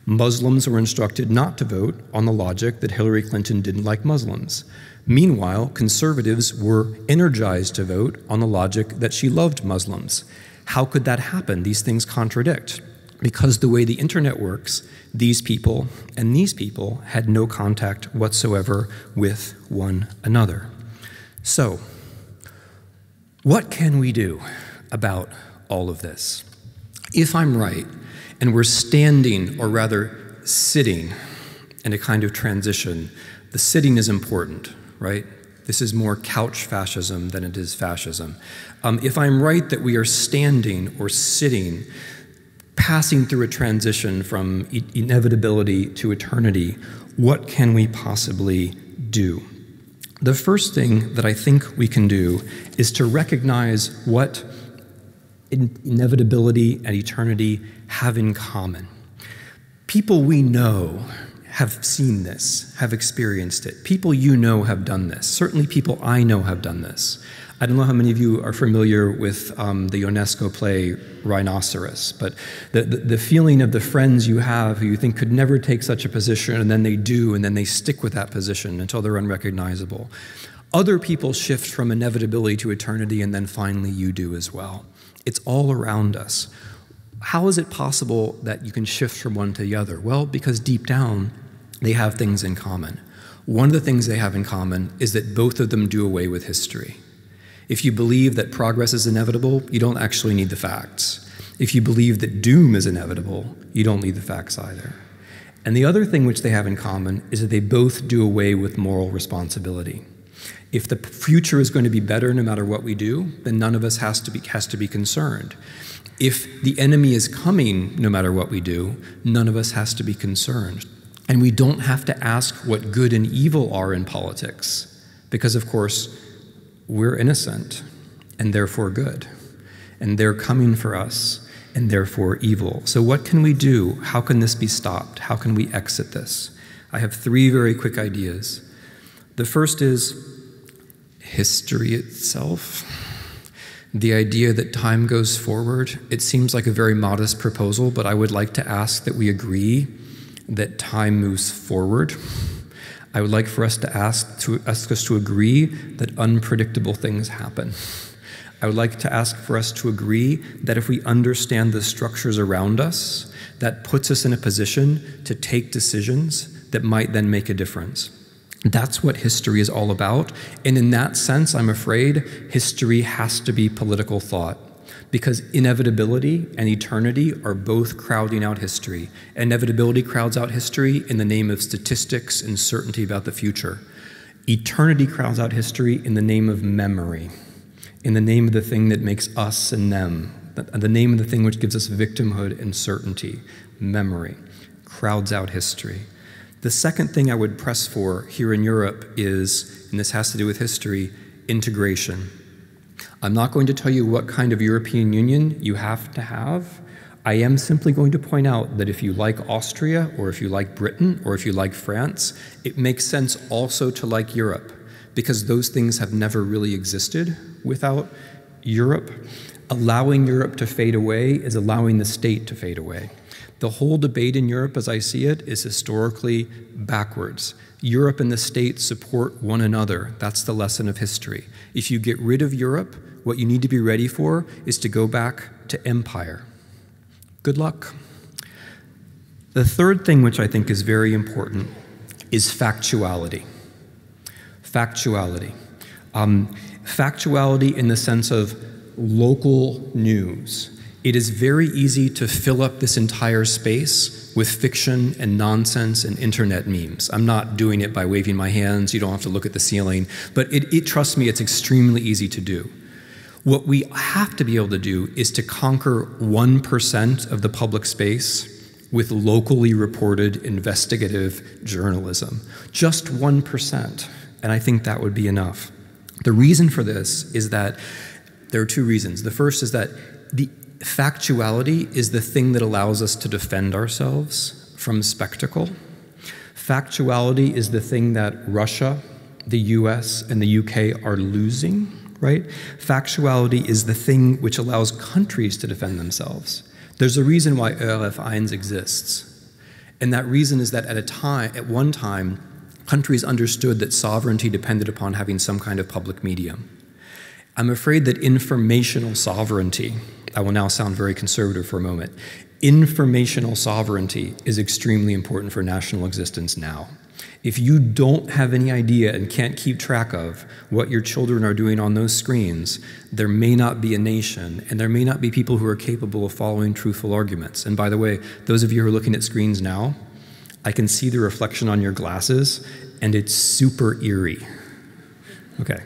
Muslims were instructed not to vote on the logic that Hillary Clinton didn't like Muslims. Meanwhile, conservatives were energized to vote on the logic that she loved Muslims. How could that happen? These things contradict. Because the way the internet works, these people and these people had no contact whatsoever with one another. So, what can we do about all of this? If I'm right, and we're standing, or rather sitting, in a kind of transition, the sitting is important, right? This is more couch fascism than it is fascism. If I'm right that we are standing or sitting, passing through a transition from inevitability to eternity, what can we possibly do? The first thing that I think we can do is to recognize what inevitability and eternity have in common. People we know have seen this, have experienced it. People you know have done this. Certainly people I know have done this. I don't know how many of you are familiar with the UNESCO play Rhinoceros, but the feeling of the friends you have who you think could never take such a position, and then they do, and then they stick with that position until they're unrecognizable. Other people shift from inevitability to eternity, and then finally you do as well. It's all around us. How is it possible that you can shift from one to the other? Well, because deep down, they have things in common. One of the things they have in common is that both of them do away with history. If you believe that progress is inevitable, you don't actually need the facts. If you believe that doom is inevitable, you don't need the facts either. And the other thing which they have in common is that they both do away with moral responsibility. If the future is going to be better no matter what we do, then none of us has to be concerned. If the enemy is coming no matter what we do, none of us has to be concerned. And we don't have to ask what good and evil are in politics, because of course, we're innocent and therefore good. And they're coming for us and therefore evil. So what can we do? How can this be stopped? How can we exit this? I have 3 very quick ideas. The first is history itself. The idea that time goes forward. It seems like a very modest proposal, but I would like to ask that we agree that time moves forward. I would like for us to ask us to agree that unpredictable things happen. I would like to ask for us to agree that if we understand the structures around us, that puts us in a position to take decisions that might then make a difference. That's what history is all about. And in that sense, I'm afraid history has to be political thought. because inevitability and eternity are both crowding out history. Inevitability crowds out history in the name of statistics and certainty about the future. Eternity crowds out history in the name of memory, in the name of the thing that makes us and them, the name of the thing which gives us victimhood and certainty. Memory crowds out history. The second thing I would press for here in Europe is, and this has to do with history, integration. I'm not going to tell you what kind of European Union you have to have. I am simply going to point out that if you like Austria, or if you like Britain, or if you like France, it makes sense also to like Europe, because those things have never really existed without Europe. Allowing Europe to fade away is allowing the state to fade away. The whole debate in Europe, as I see it, is historically backwards. Europe and the state support one another. That's the lesson of history. If you get rid of Europe, what you need to be ready for is to go back to empire. Good luck. The third thing, which I think is very important, is factuality. Factuality. Factuality in the sense of local news. It is very easy to fill up this entire space with fiction and nonsense and internet memes. I'm not doing it by waving my hands. You don't have to look at the ceiling. But trust me, it's extremely easy to do. What we have to be able to do is to conquer 1% of the public space with locally reported investigative journalism. Just 1%. And I think that would be enough. The reason for this is that there are two reasons. The first is that the factuality is the thing that allows us to defend ourselves from spectacle. Factuality is the thing that Russia, the US, and the UK are losing, right? Factuality is the thing which allows countries to defend themselves. There's a reason why RF1 exists. And that reason is that at one time, countries understood that sovereignty depended upon having some kind of public medium. I'm afraid that informational sovereignty, I will now sound very conservative for a moment, informational sovereignty is extremely important for national existence now. If you don't have any idea and can't keep track of what your children are doing on those screens, there may not be a nation, and there may not be people who are capable of following truthful arguments. And by the way, those of you who are looking at screens now, I can see the reflection on your glasses, and it's super eerie. Okay.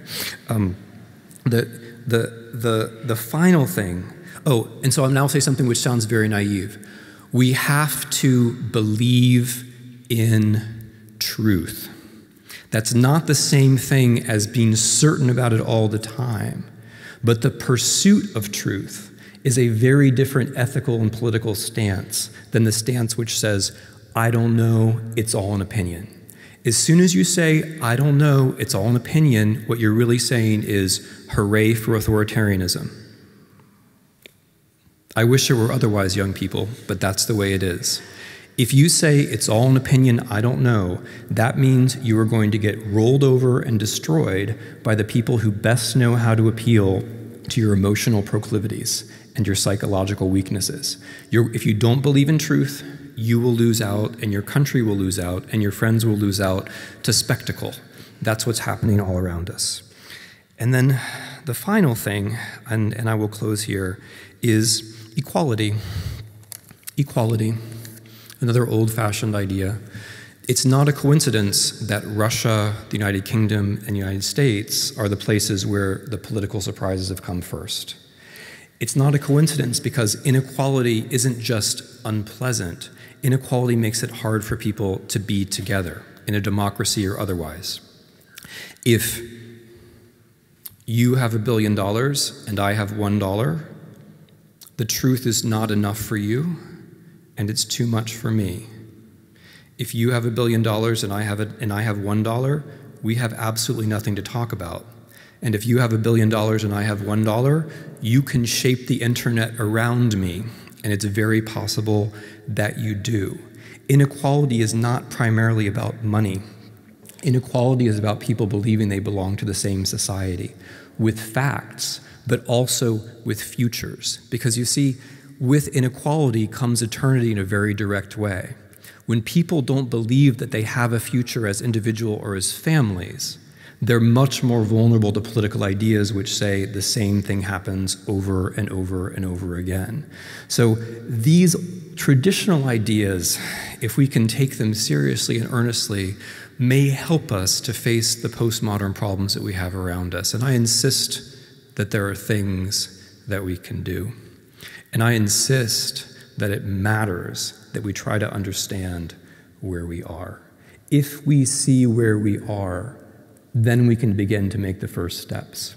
The final thing, and so I'll now say something which sounds very naive. We have to believe in truth. That's not the same thing as being certain about it all the time, but the pursuit of truth is a very different ethical and political stance than the stance which says, I don't know, it's all an opinion. As soon as you say, I don't know, it's all an opinion, what you're really saying is, hooray for authoritarianism. I wish it were otherwise, young people, but that's the way it is. If you say it's all an opinion, I don't know, that means you are going to get rolled over and destroyed by the people who best know how to appeal to your emotional proclivities and your psychological weaknesses. If you don't believe in truth, you will lose out, and your country will lose out, and your friends will lose out to spectacle. That's what's happening all around us. And then the final thing, and I will close here, is equality. Equality, another old-fashioned idea. It's not a coincidence that Russia, the United Kingdom, and the United States are the places where the political surprises have come first. It's not a coincidence because inequality isn't just unpleasant. Inequality makes it hard for people to be together in a democracy or otherwise. If you have $1 billion and I have $1, the truth is not enough for you and it's too much for me. If you have $1 billion and I have $1, we have absolutely nothing to talk about. And if you have $1 billion and I have $1, you can shape the internet around me, and it's very possible that you do. Inequality is not primarily about money. Inequality is about people believing they belong to the same society, with facts, but also with futures. Because you see, with inequality comes eternity in a very direct way. When people don't believe that they have a future as individual or as families, They're much more vulnerable to political ideas which say the same thing happens over and over and over again. So these traditional ideas, if we can take them seriously and earnestly, may help us to face the postmodern problems that we have around us. And I insist that there are things that we can do. And I insist that it matters that we try to understand where we are. If we see where we are, then we can begin to make the first steps.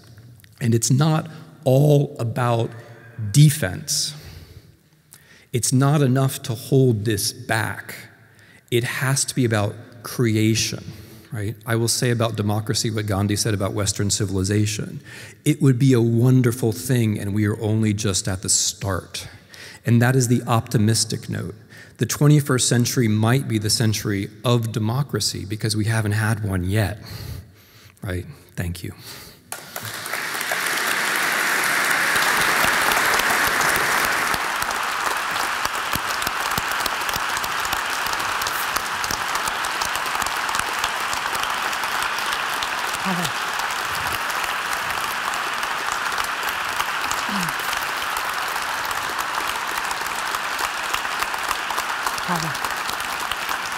And it's not all about defense. It's not enough to hold this back. It has to be about creation, right? I will say about democracy what Gandhi said about Western civilization. It would be a wonderful thing, and we are only just at the start. And that is the optimistic note. The 21st century might be the century of democracy because we haven't had one yet. Right? Thank you.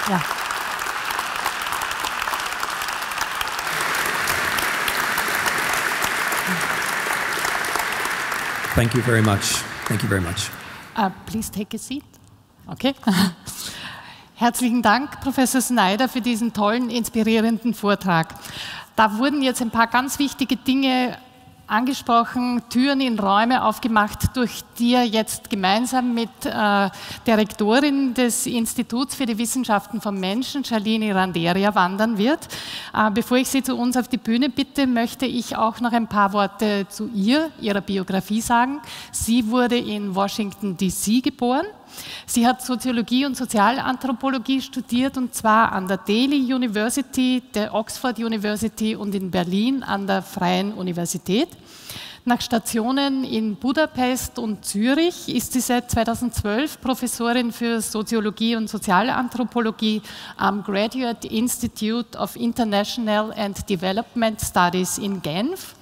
Yeah. Thank you very much. Thank you very much. Please take a seat. Okay. Herzlichen Dank, Professor Snyder, für diesen tollen, inspirierenden Vortrag. Da wurden jetzt ein paar ganz wichtige Dinge angesprochen, Türen in Räume aufgemacht, durch die er jetzt gemeinsam mit der Rektorin des Instituts für die Wissenschaften vom Menschen, Shalini Randeria, wandern wird. Bevor ich Sie zu uns auf die Bühne bitte, möchte ich auch noch ein paar Worte zu ihrer Biografie sagen. Sie wurde in Washington, D.C. geboren. Sie hat Soziologie und Sozialanthropologie studiert, und zwar an der Delhi University, der Oxford University und in Berlin an der Freien Universität. Nach Stationen in Budapest und Zürich ist sie seit 2012 Professorin für Soziologie und Sozialanthropologie am Graduate Institute of International and Development Studies in Genf.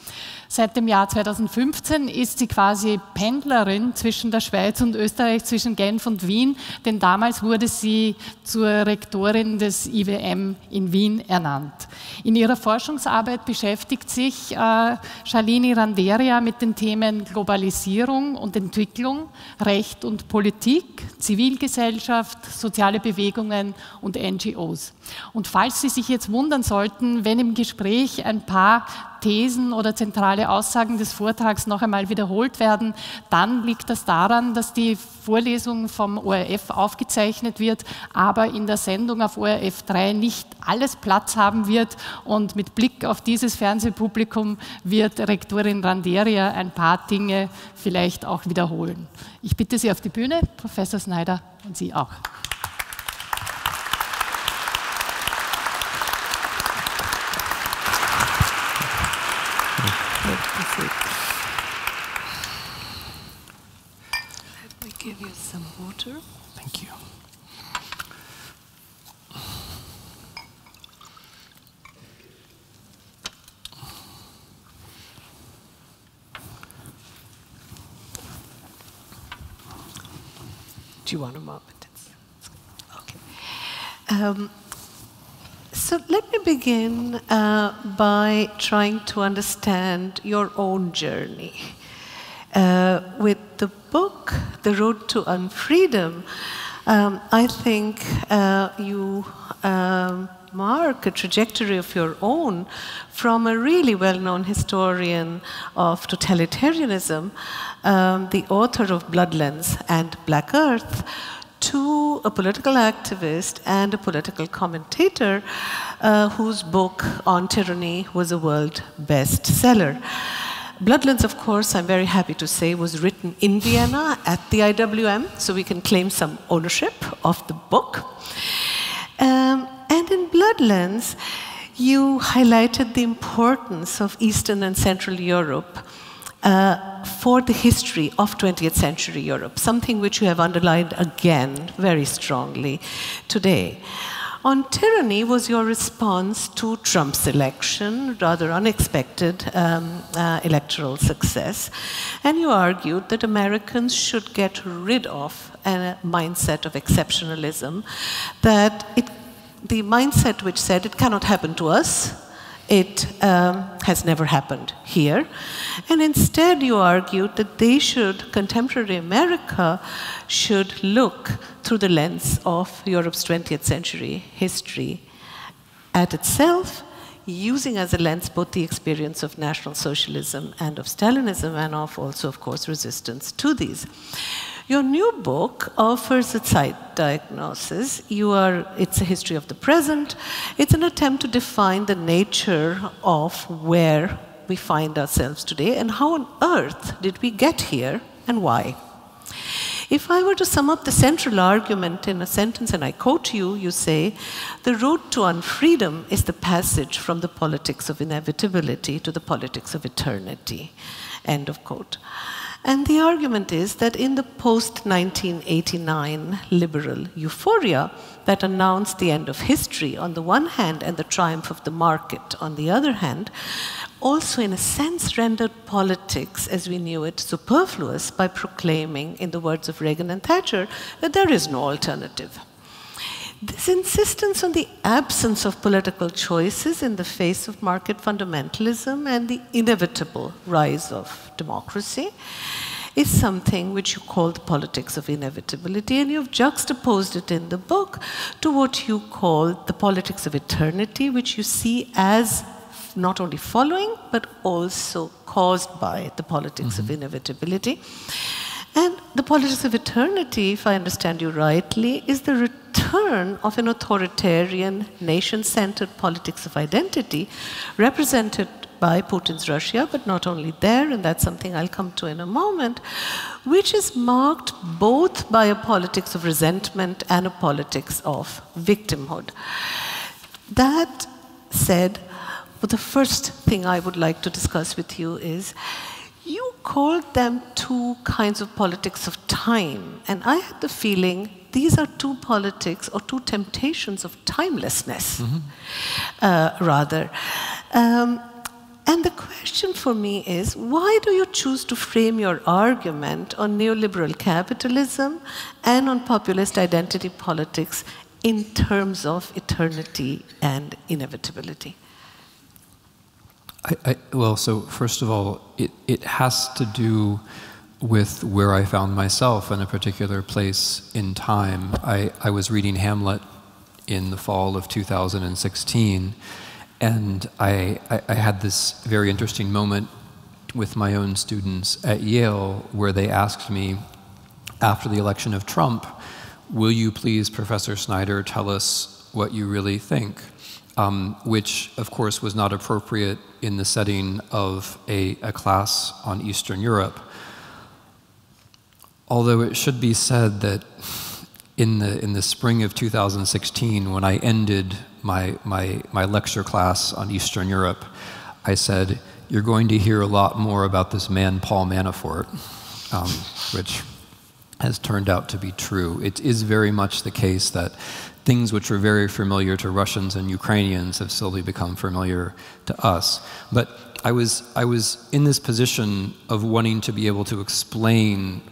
Seit dem Jahr 2015 ist sie quasi Pendlerin zwischen der Schweiz und Österreich, zwischen Genf und Wien, denn damals wurde sie zur Rektorin des IWM in Wien ernannt. In ihrer Forschungsarbeit beschäftigt sich Shalini Randeria mit den Themen Globalisierung und Entwicklung, Recht und Politik, Zivilgesellschaft, soziale Bewegungen und NGOs. Und falls Sie sich jetzt wundern sollten, wenn im Gespräch ein paar Thesen oder zentrale Aussagen des Vortrags noch einmal wiederholt werden, dann liegt das daran, dass die Vorlesung vom ORF aufgezeichnet wird, aber in der Sendung auf ORF 3 nicht alles Platz haben wird, und mit Blick auf dieses Fernsehpublikum wird Rektorin Randeria ein paar Dinge vielleicht auch wiederholen. Ich bitte Sie auf die Bühne, Professor Snyder, und Sie auch. Let me give you some water. Thank you. Do you want a moment? Okay. So let me begin by trying to understand your own journey. With the book, The Road to Unfreedom, I think you mark a trajectory of your own from a really well-known historian of totalitarianism, the author of Bloodlands and Black Earth, to a political activist and a political commentator whose book on tyranny was a world bestseller. Bloodlands, of course, I'm very happy to say, was written in Vienna at the IWM, so we can claim some ownership of the book. And in Bloodlands, you highlighted the importance of Eastern and Central Europe for the history of 20th century Europe, something which you have underlined again very strongly today. On tyranny was your response to Trump's election, rather unexpected electoral success. And you argued that Americans should get rid of a mindset of exceptionalism, the mindset which said it cannot happen to us, it has never happened here. And instead you argued that contemporary America should look through the lens of Europe's 20th century history at itself, using as a lens both the experience of National Socialism and of Stalinism, and of also, of course, resistance to these. Your new book offers a side diagnosis. It's a history of the present. It's an attempt to define the nature of where we find ourselves today and how on earth did we get here and why. If I were to sum up the central argument in a sentence, and I quote you, you say, the road to unfreedom is the passage from the politics of inevitability to the politics of eternity, end of quote. And the argument is that in the post-1989 liberal euphoria that announced the end of history on the one hand and the triumph of the market on the other hand, also in a sense rendered politics as we knew it superfluous by proclaiming, in the words of Reagan and Thatcher, that there is no alternative. This insistence on the absence of political choices in the face of market fundamentalism and the inevitable rise of democracy is something which you call the politics of inevitability, and you've juxtaposed it in the book to what you call the politics of eternity, which you see as not only following, but also caused by the politics of inevitability. And the politics of eternity, if I understand you rightly, is the return of an authoritarian, nation-centered politics of identity represented by Putin's Russia, but not only there, and that's something I'll come to in a moment, which is marked both by a politics of resentment and a politics of victimhood. That said, well, the first thing I would like to discuss with you is, you called them two kinds of politics of time, and I had the feeling these are two politics or two temptations of timelessness, rather. And the question for me is, why do you choose to frame your argument on neoliberal capitalism and on populist identity politics in terms of eternity and inevitability? Well, so first of all, it has to do with where I found myself in a particular place in time. I was reading Hamlet in the fall of 2016, and I had this very interesting moment with my own students at Yale, where they asked me, after the election of Trump, will you please, Professor Snyder, tell us what you really think? Which, of course, was not appropriate in the setting of a class on Eastern Europe. Although it should be said that in the spring of 2016, when I ended my lecture class on Eastern Europe, I said, you're going to hear a lot more about this man, Paul Manafort, which has turned out to be true. It is very much the case that things which were very familiar to Russians and Ukrainians have slowly become familiar to us. But I was in this position of wanting to be able to explain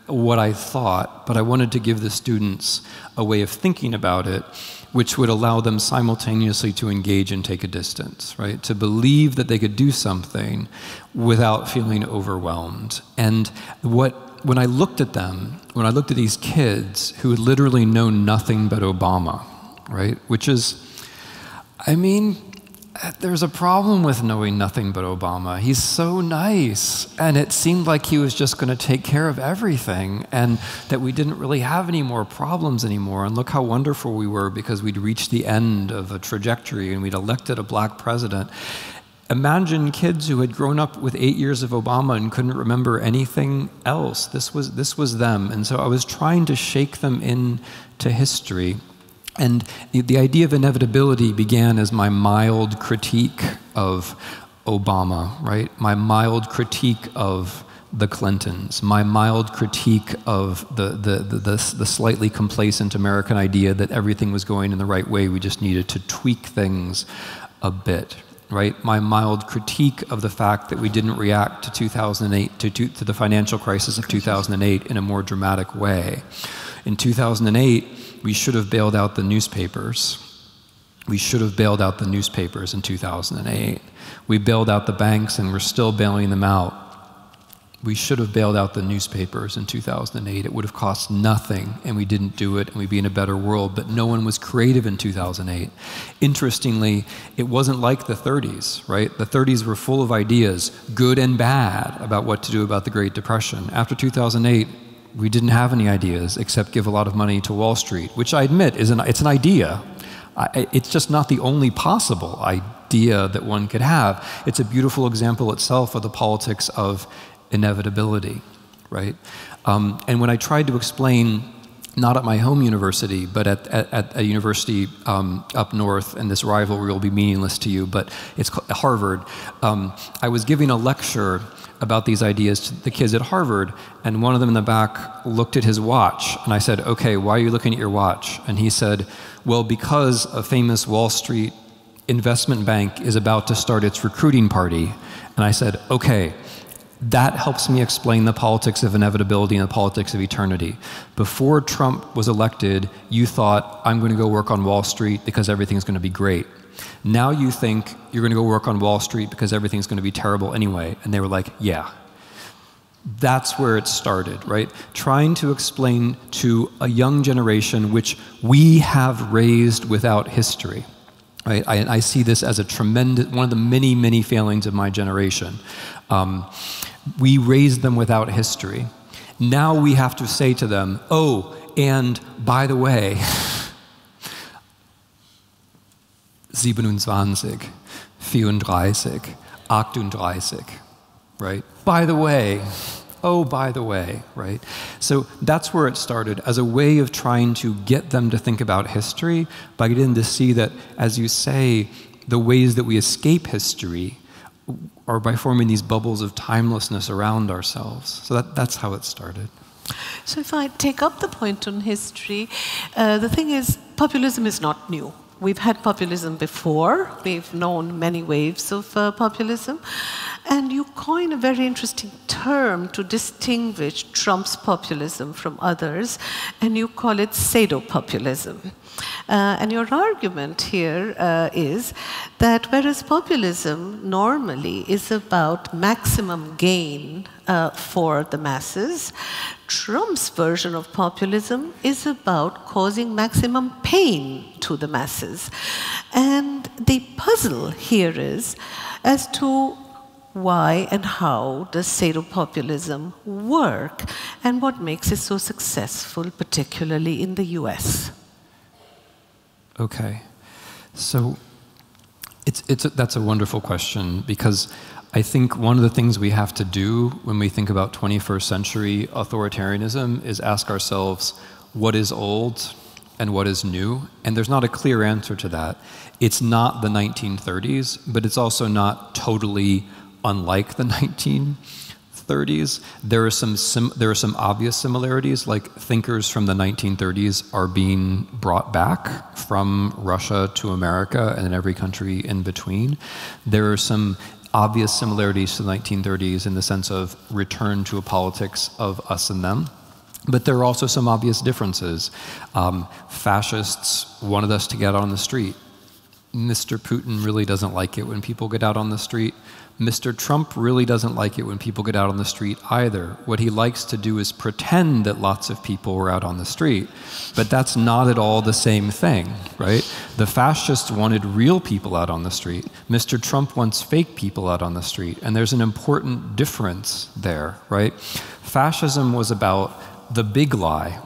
what I thought, but I wanted to give the students a way of thinking about it which would allow them simultaneously to engage and take a distance, right? To believe that they could do something without feeling overwhelmed. And when I looked at them, when I looked at these kids who had literally known nothing but Obama, right? Which is, I mean, there's a problem with knowing nothing but Obama. He's so nice, and it seemed like he was just going to take care of everything, and that we didn't really have any more problems anymore, and look how wonderful we were because we'd reached the end of a trajectory and we'd elected a black president. Imagine kids who had grown up with 8 years of Obama and couldn't remember anything else. This was them, and so I was trying to shake them into history. And the idea of inevitability began as my mild critique of Obama, right? My mild critique of the Clintons, my mild critique of the slightly complacent American idea that everything was going in the right way, we just needed to tweak things a bit, right? My mild critique of the fact that we didn't react to 2008, to the financial crisis of 2008 in a more dramatic way. In 2008, we should have bailed out the newspapers. We should have bailed out the newspapers in 2008. We bailed out the banks and we're still bailing them out. We should have bailed out the newspapers in 2008. It would have cost nothing, and we didn't do it, and we'd be in a better world, but no one was creative in 2008. Interestingly, it wasn't like the 30s, right? The 30s were full of ideas, good and bad, about what to do about the Great Depression. After 2008, we didn't have any ideas except give a lot of money to Wall Street, which I admit it's an idea. It's just not the only possible idea that one could have. It's a beautiful example itself of the politics of inevitability, right? And when I tried to explain, not at my home university, but at a university up north, and this rivalry will be meaningless to you, but it's Harvard, I was giving a lecture about these ideas to the kids at Harvard, and one of them in the back looked at his watch, and I said, okay, why are you looking at your watch? And he said, well, because a famous Wall Street investment bank is about to start its recruiting party. And I said, okay, that helps me explain the politics of inevitability and the politics of eternity. Before Trump was elected, you thought, I'm going to go work on Wall Street because everything's going to be great. Now you think you're going to go work on Wall Street because everything's going to be terrible anyway. And they were like, yeah. That's where it started, right? Trying to explain to a young generation, which we have raised without history. Right? I see this as a tremendous, one of the many, many failings of my generation. We raised them without history. Now we have to say to them, oh, and by the way, 27, 34, 38, right? By the way, oh, by the way, right? So that's where it started, as a way of trying to get them to think about history, by getting them to see that, as you say, the ways that we escape history are by forming these bubbles of timelessness around ourselves. So that's how it started. So if I take up the point on history, the thing is, populism is not new. We've had populism before. We've known many waves of populism. And you coin a very interesting term to distinguish Trump's populism from others, and you call it pseudo-populism. And your argument here is that whereas populism normally is about maximum gain for the masses, Trump's version of populism is about causing maximum pain to the masses. And the puzzle here is as to why and how does pseudo-populism work, and what makes it so successful, particularly in the US? Okay, so that's a wonderful question, because I think one of the things we have to do when we think about 21st century authoritarianism is ask ourselves, what is old and what is new? And there's not a clear answer to that. It's not the 1930s, but it's also not totally unlike the 1930s. There are some obvious similarities, like thinkers from the 1930s are being brought back from Russia to America and in every country in between. There are some obvious similarities to the 1930s in the sense of return to a politics of us and them. But there are also some obvious differences. Fascists wanted us to get out on the street. Mr. Putin really doesn't like it when people get out on the street. Mr. Trump really doesn't like it when people get out on the street either. What he likes to do is pretend that lots of people were out on the street, but that's not at all the same thing, right? The fascists wanted real people out on the street. Mr. Trump wants fake people out on the street, and there's an important difference there, right? Fascism was about the big lie.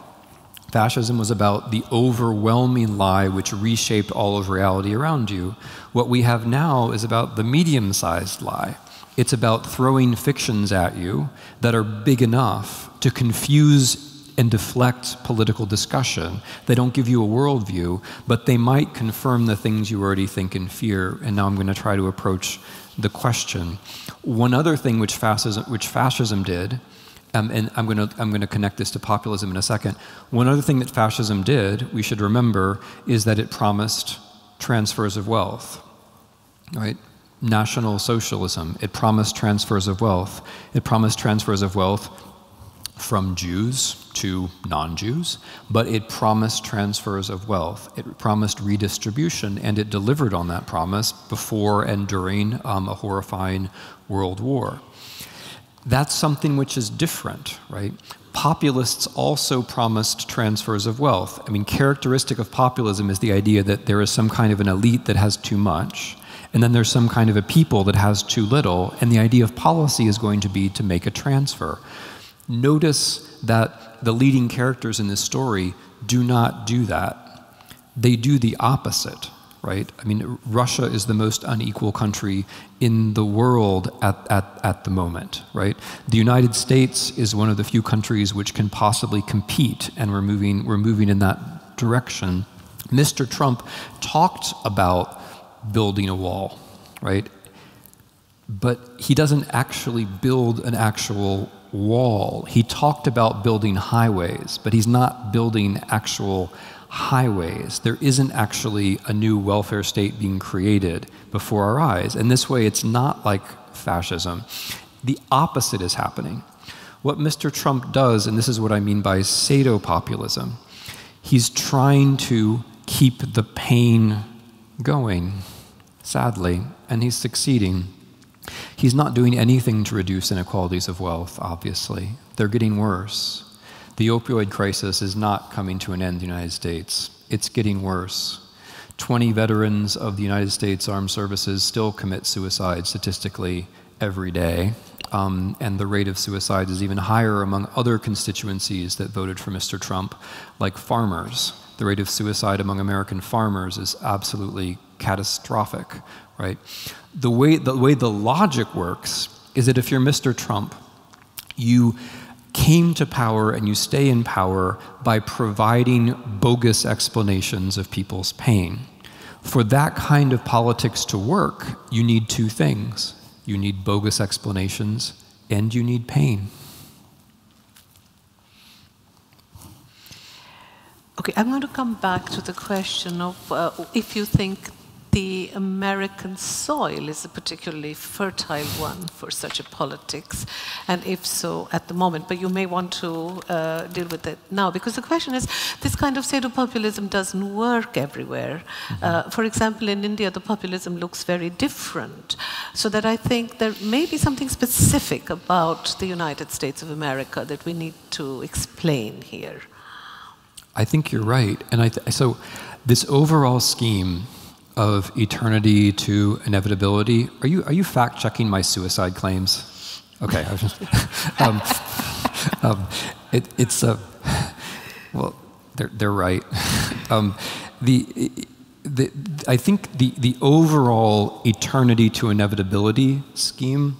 Fascism was about the overwhelming lie which reshaped all of reality around you. What we have now is about the medium-sized lie. It's about throwing fictions at you that are big enough to confuse and deflect political discussion. They don't give you a worldview, but they might confirm the things you already think and fear. And now I'm going to try to approach the question. One other thing which fascism did, and I'm going to connect this to populism in a second. One other thing that fascism did, we should remember, is that it promised transfers of wealth, right? National socialism, it promised transfers of wealth. It promised transfers of wealth from Jews to non-Jews, but it promised transfers of wealth. It promised redistribution, and it delivered on that promise before and during a horrifying world war. That's something which is different, right? Populists also promised transfers of wealth. I mean, characteristic of populism is the idea that there is some kind of an elite that has too much, and then there's some kind of a people that has too little, and the idea of policy is going to be to make a transfer. Notice that the leading characters in this story do not do that. They do the opposite, right? I mean, Russia is the most unequal country in the world at the moment, right? The United States is one of the few countries which can possibly compete, and we're moving in that direction. Mr. Trump talked about building a wall, right? But he doesn't actually build an actual wall. He talked about building highways, but he's not building actual highways. There isn't actually a new welfare state being created before our eyes. And this way, it's not like fascism. The opposite is happening. What Mr. Trump does, and this is what I mean by pseudo-populism, he's trying to keep the pain going, sadly, and he's succeeding. He's not doing anything to reduce inequalities of wealth, obviously. They're getting worse. The opioid crisis is not coming to an end in the United States. It's getting worse. 20 veterans of the United States Armed Services still commit suicide statistically every day. And the rate of suicide is even higher among other constituencies that voted for Mr. Trump, like farmers. The rate of suicide among American farmers is absolutely catastrophic, right? The way the logic works is that if you're Mr. Trump, you came to power and you stay in power by providing bogus explanations of people's pain. For that kind of politics to work, you need two things. You need bogus explanations and you need pain. Okay, I'm going to come back to the question of if you think the American soil is a particularly fertile one for such a politics, and if so, at the moment. But you may want to deal with it now, because the question is, this kind of pseudo-populism doesn't work everywhere. For example, in India, the populism looks very different, so that I think there may be something specific about the United States of America that we need to explain here. I think you're right, and so this overall scheme of eternity to inevitability. Are you fact-checking my suicide claims? Okay, I was just, well, they're right. I think the overall eternity to inevitability scheme,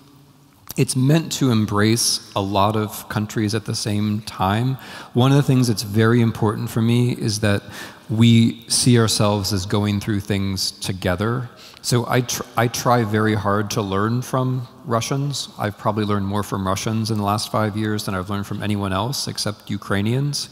it's meant to embrace a lot of countries at the same time. One of the things that's very important for me is that we see ourselves as going through things together. So I try very hard to learn from Russians. I've probably learned more from Russians in the last 5 years than I've learned from anyone else except Ukrainians,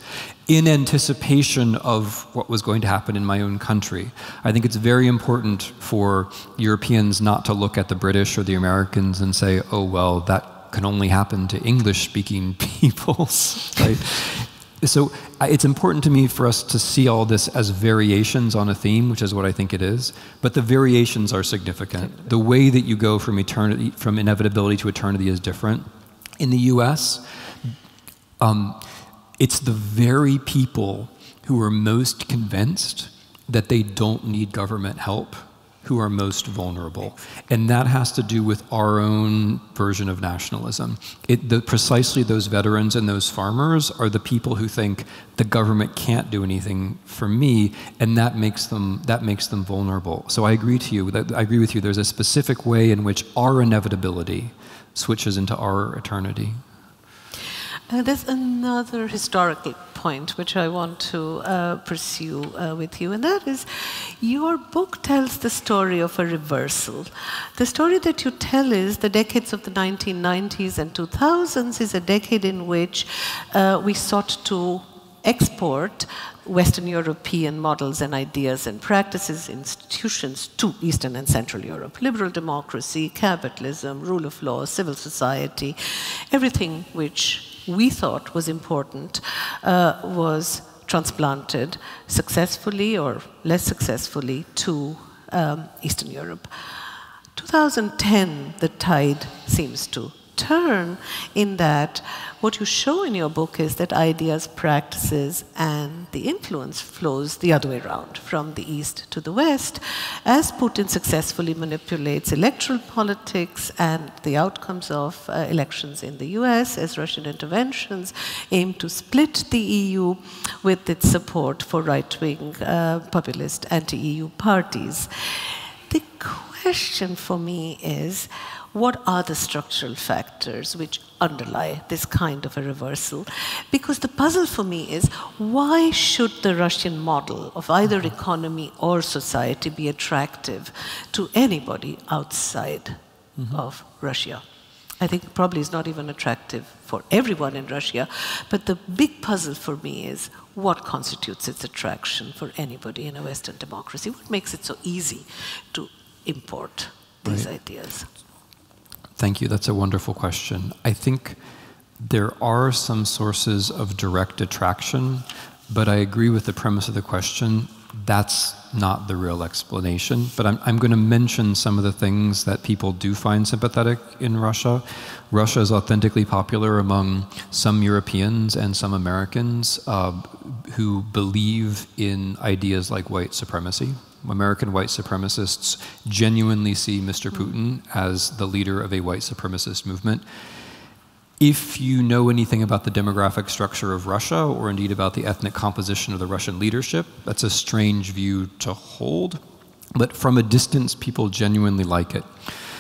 in anticipation of what was going to happen in my own country. I think it's very important for Europeans not to look at the British or the Americans and say, oh, well, that can only happen to English-speaking peoples, right? So it's important to me for us to see all this as variations on a theme, which is what I think it is, but the variations are significant. The way that you go from inevitability to eternity is different. In the US, it's the very people who are most convinced that they don't need government help who are most vulnerable. And that has to do with our own version of nationalism. Precisely those veterans and those farmers are the people who think the government can't do anything for me, and that makes them vulnerable. So I agree with you. There's a specific way in which our inevitability switches into our eternity. There's another historical point which I want to pursue with you, and that is your book tells the story of a reversal. The story that you tell is the decades of the 1990s and 2000s is a decade in which we sought to export Western European models and ideas and practices, institutions to Eastern and Central Europe. Liberal democracy, capitalism, rule of law, civil society, everything which we thought was important was transplanted successfully or less successfully to Eastern Europe. 2010, the tide seems to turn in that what you show in your book is that ideas, practices, and the influence flows the other way around, from the East to the West, as Putin successfully manipulates electoral politics and the outcomes of elections in the US, as Russian interventions aim to split the EU with its support for right-wing populist anti-EU parties. The question for me is, what are the structural factors which underlie this kind of a reversal? Because the puzzle for me is, why should the Russian model of either economy or society be attractive to anybody outside of Russia? I think probably it's not even attractive for everyone in Russia, but the big puzzle for me is, what constitutes its attraction for anybody in a Western democracy? What makes it so easy to import these ideas? Thank you. That's a wonderful question. I think there are some sources of direct attraction, but I agree with the premise of the question. That's not the real explanation. But I'm going to mention some of the things that people do find sympathetic in Russia. Russia is authentically popular among some Europeans and some Americans who believe in ideas like white supremacy. American white supremacists genuinely see Mr. Putin as the leader of a white supremacist movement. If you know anything about the demographic structure of Russia, or indeed about the ethnic composition of the Russian leadership, that's a strange view to hold. But from a distance, people genuinely like it.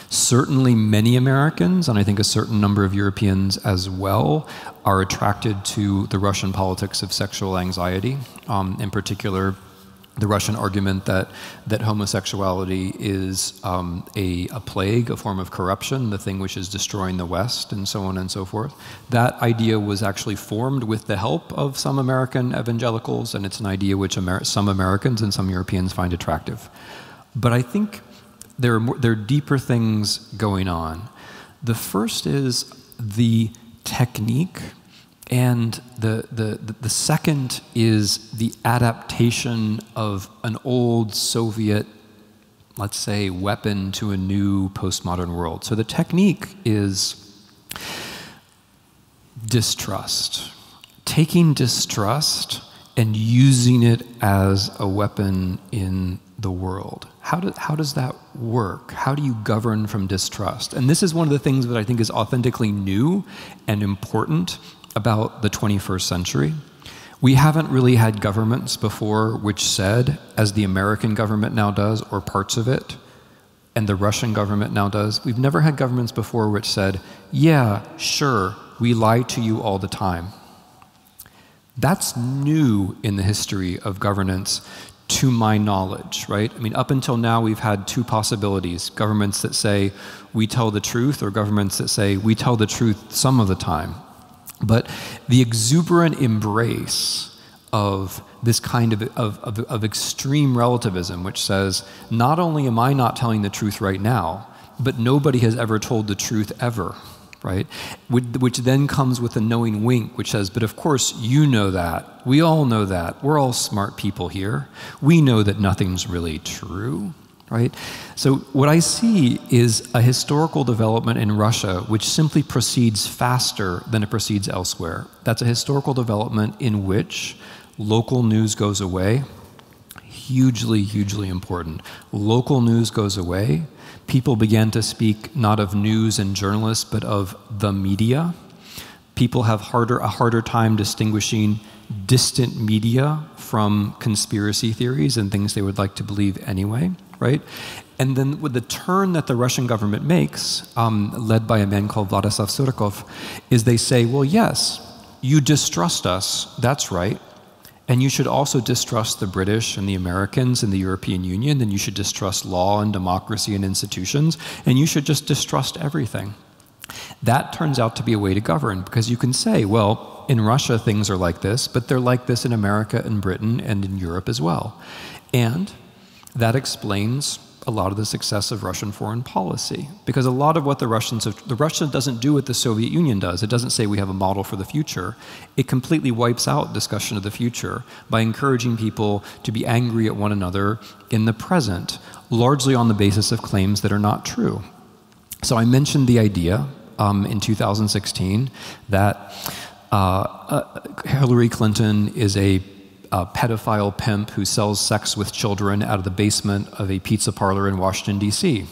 Certainly many Americans, and I think a certain number of Europeans as well, are attracted to the Russian politics of sexual anxiety, in particular the Russian argument that homosexuality is a plague, a form of corruption, the thing which is destroying the West, and so on and so forth. That idea was actually formed with the help of some American evangelicals, and it's an idea which some Americans and some Europeans find attractive. But I think there are deeper things going on. The first is the technique, and the second is the adaptation of an old Soviet, let's say, weapon to a new postmodern world. So the technique is distrust. Taking distrust and using it as a weapon in the world. How does that work? How do you govern from distrust? And this is one of the things that I think is authentically new and important about the 21st century. We haven't really had governments before which said, as the American government now does, or parts of it, and the Russian government now does, we've never had governments before which said, yeah, sure, we lie to you all the time. That's new in the history of governance, to my knowledge, right? I mean, up until now, we've had two possibilities: governments that say, we tell the truth, or governments that say, we tell the truth some of the time. But the exuberant embrace of this kind of extreme relativism, which says, not only am I not telling the truth right now, but nobody has ever told the truth ever, right? Which then comes with a knowing wink, which says, but of course you know that, we all know that, we're all smart people here, we know that nothing's really true, right? So what I see is a historical development in Russia which simply proceeds faster than it proceeds elsewhere. That's a historical development in which local news goes away. Hugely, hugely important. Local news goes away. People began to speak not of news and journalists, but of the media. People have a harder time distinguishing distant media from conspiracy theories and things they would like to believe anyway, right? And then with the turn that the Russian government makes, led by a man called Vladislav Surkov, is they say, well, yes, you distrust us, that's right, and you should also distrust the British and the Americans and the European Union, and you should distrust law and democracy and institutions, and you should just distrust everything. That turns out to be a way to govern, because you can say, well, in Russia things are like this, but they're like this in America and Britain and in Europe as well. And that explains a lot of the success of Russian foreign policy, because a lot of what the Russia doesn't do what the Soviet Union does. It doesn't say we have a model for the future. It completely wipes out discussion of the future by encouraging people to be angry at one another in the present, largely on the basis of claims that are not true. So I mentioned the idea in 2016 that Hillary Clinton is a pedophile pimp who sells sex with children out of the basement of a pizza parlor in Washington, D.C.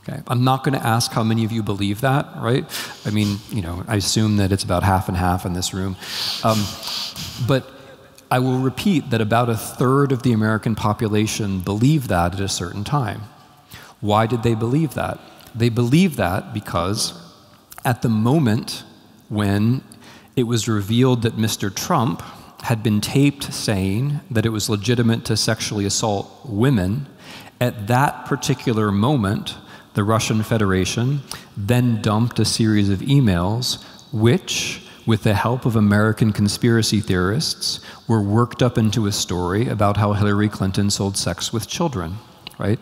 Okay. I'm not going to ask how many of you believe that, right? I mean, you know, I assume that it's about half and half in this room. But I will repeat that about a third of the American population believed that at a certain time. Why did they believe that? They believed that because at the moment when it was revealed that Mr. Trump had been taped saying that it was legitimate to sexually assault women, at that particular moment, the Russian Federation then dumped a series of emails which, with the help of American conspiracy theorists, were worked up into a story about how Hillary Clinton sold sex with children, right?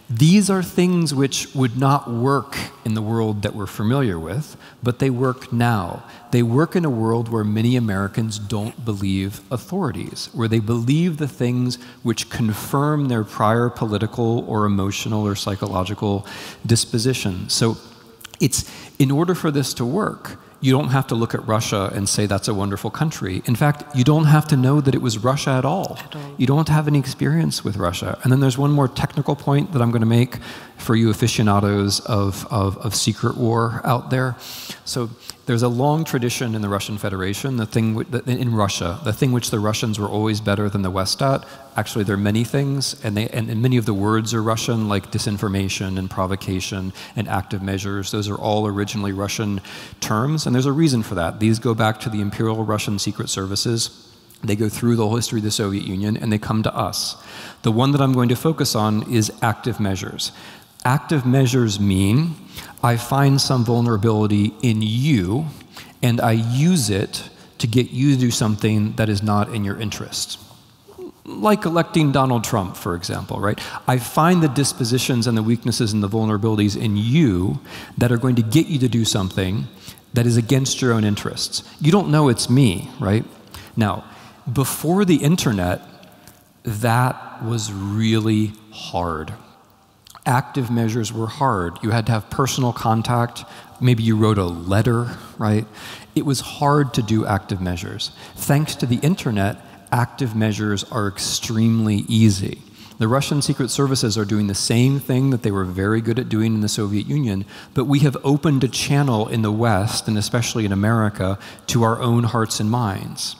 These are things which would not work in the world that we're familiar with, but they work now. They work in a world where many Americans don't believe authorities, where they believe the things which confirm their prior political or emotional or psychological disposition. So in order for this to work, you don't have to look at Russia and say that's a wonderful country. In fact, you don't have to know that it was Russia at all. You don't have any experience with Russia. And then there's one more technical point that I'm going to make for you aficionados of secret war out there. So there's a long tradition in the Russian Federation, in Russia, the thing which the Russians were always better than the West at. Actually, there are many things, and many of the words are Russian, like disinformation and provocation and active measures. Those are all originally Russian terms, and there's a reason for that. These go back to the Imperial Russian Secret Services. They go through the whole history of the Soviet Union, and they come to us. The one that I'm going to focus on is active measures. Active measures mean I find some vulnerability in you, and I use it to get you to do something that is not in your interest. Like electing Donald Trump, for example, right? I find the dispositions and the weaknesses and the vulnerabilities in you that are going to get you to do something that is against your own interests. You don't know it's me, right? Now, before the internet, that was really hard. Active measures were hard. You had to have personal contact. Maybe you wrote a letter, right? It was hard to do active measures. Thanks to the internet, active measures are extremely easy. The Russian secret services are doing the same thing that they were very good at doing in the Soviet Union, but we have opened a channel in the West, and especially in America, to our own hearts and minds.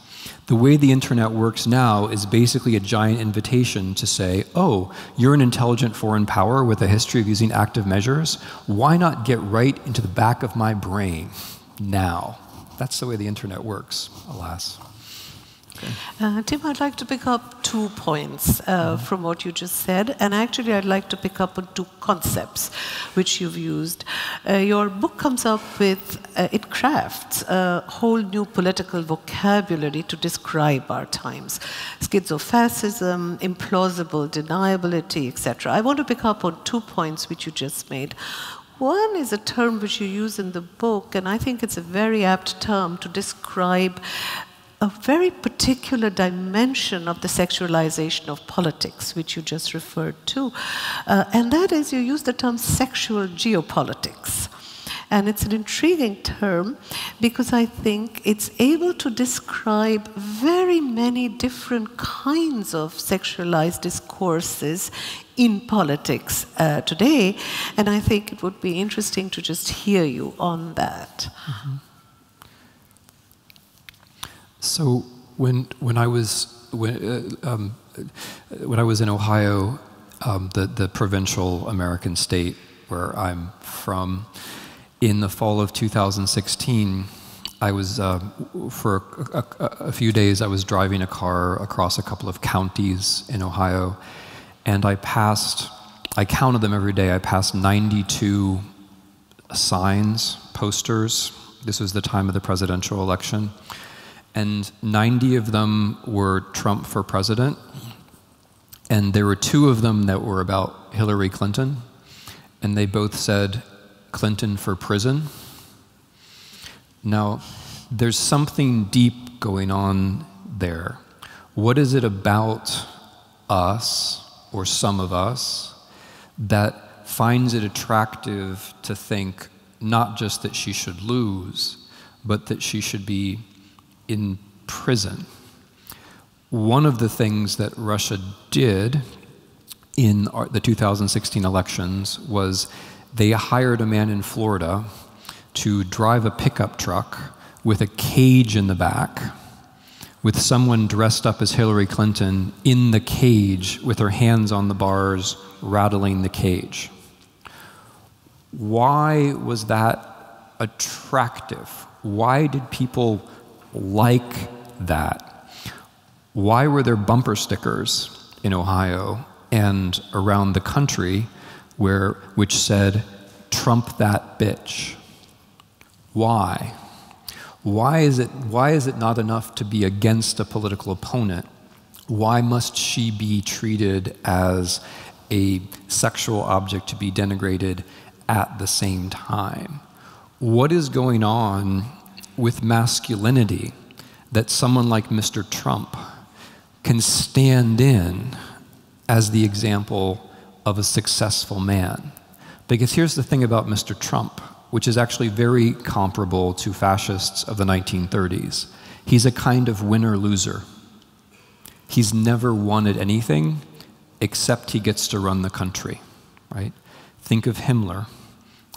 The way the internet works now is basically a giant invitation to say, oh, you're an intelligent foreign power with a history of using active measures. Why not get right into the back of my brain now? That's the way the internet works, alas. Okay. Tim, I'd like to pick up 2 points from what you just said, and actually I'd like to pick up on 2 concepts which you've used. Your book comes up with, it crafts a whole new political vocabulary to describe our times. Schizofascism, implausible deniability, etc. I want to pick up on 2 points which you just made. One is a term which you use in the book, and I think it's a very apt term to describe a very particular dimension of the sexualization of politics, which you just referred to. And that is, you use the term sexual geopolitics. And it's an intriguing term because I think it's able to describe very many different kinds of sexualized discourses in politics today. And I think it would be interesting to just hear you on that. Mm-hmm. So when I was in Ohio, the provincial American state where I'm from, in the fall of 2016, I was, for a few days, I was driving a car across a couple of counties in Ohio, and I counted them every day, I passed 92 signs, posters. This was the time of the presidential election, and 90 of them were Trump for president, and there were 2 of them that were about Hillary Clinton, and they both said Clinton for prison. Now, there's something deep going on there. What is it about us, or some of us, that finds it attractive to think not just that she should lose, but that she should be in prison? One of the things that Russia did in the 2016 elections was they hired a man in Florida to drive a pickup truck with a cage in the back, with someone dressed up as Hillary Clinton in the cage with her hands on the bars, rattling the cage. Why was that attractive? Why did people like that? Why were there bumper stickers in Ohio and around the country which said, "Trump that bitch"? Why? Why is it not enough to be against a political opponent? Why must she be treated as a sexual object to be denigrated at the same time? What is going on with masculinity that someone like Mr. Trump can stand in as the example of a successful man? Because here's the thing about Mr. Trump, which is actually very comparable to fascists of the 1930s. He's a kind of winner-loser. He's never wanted anything except he gets to run the country, right? Think of Himmler.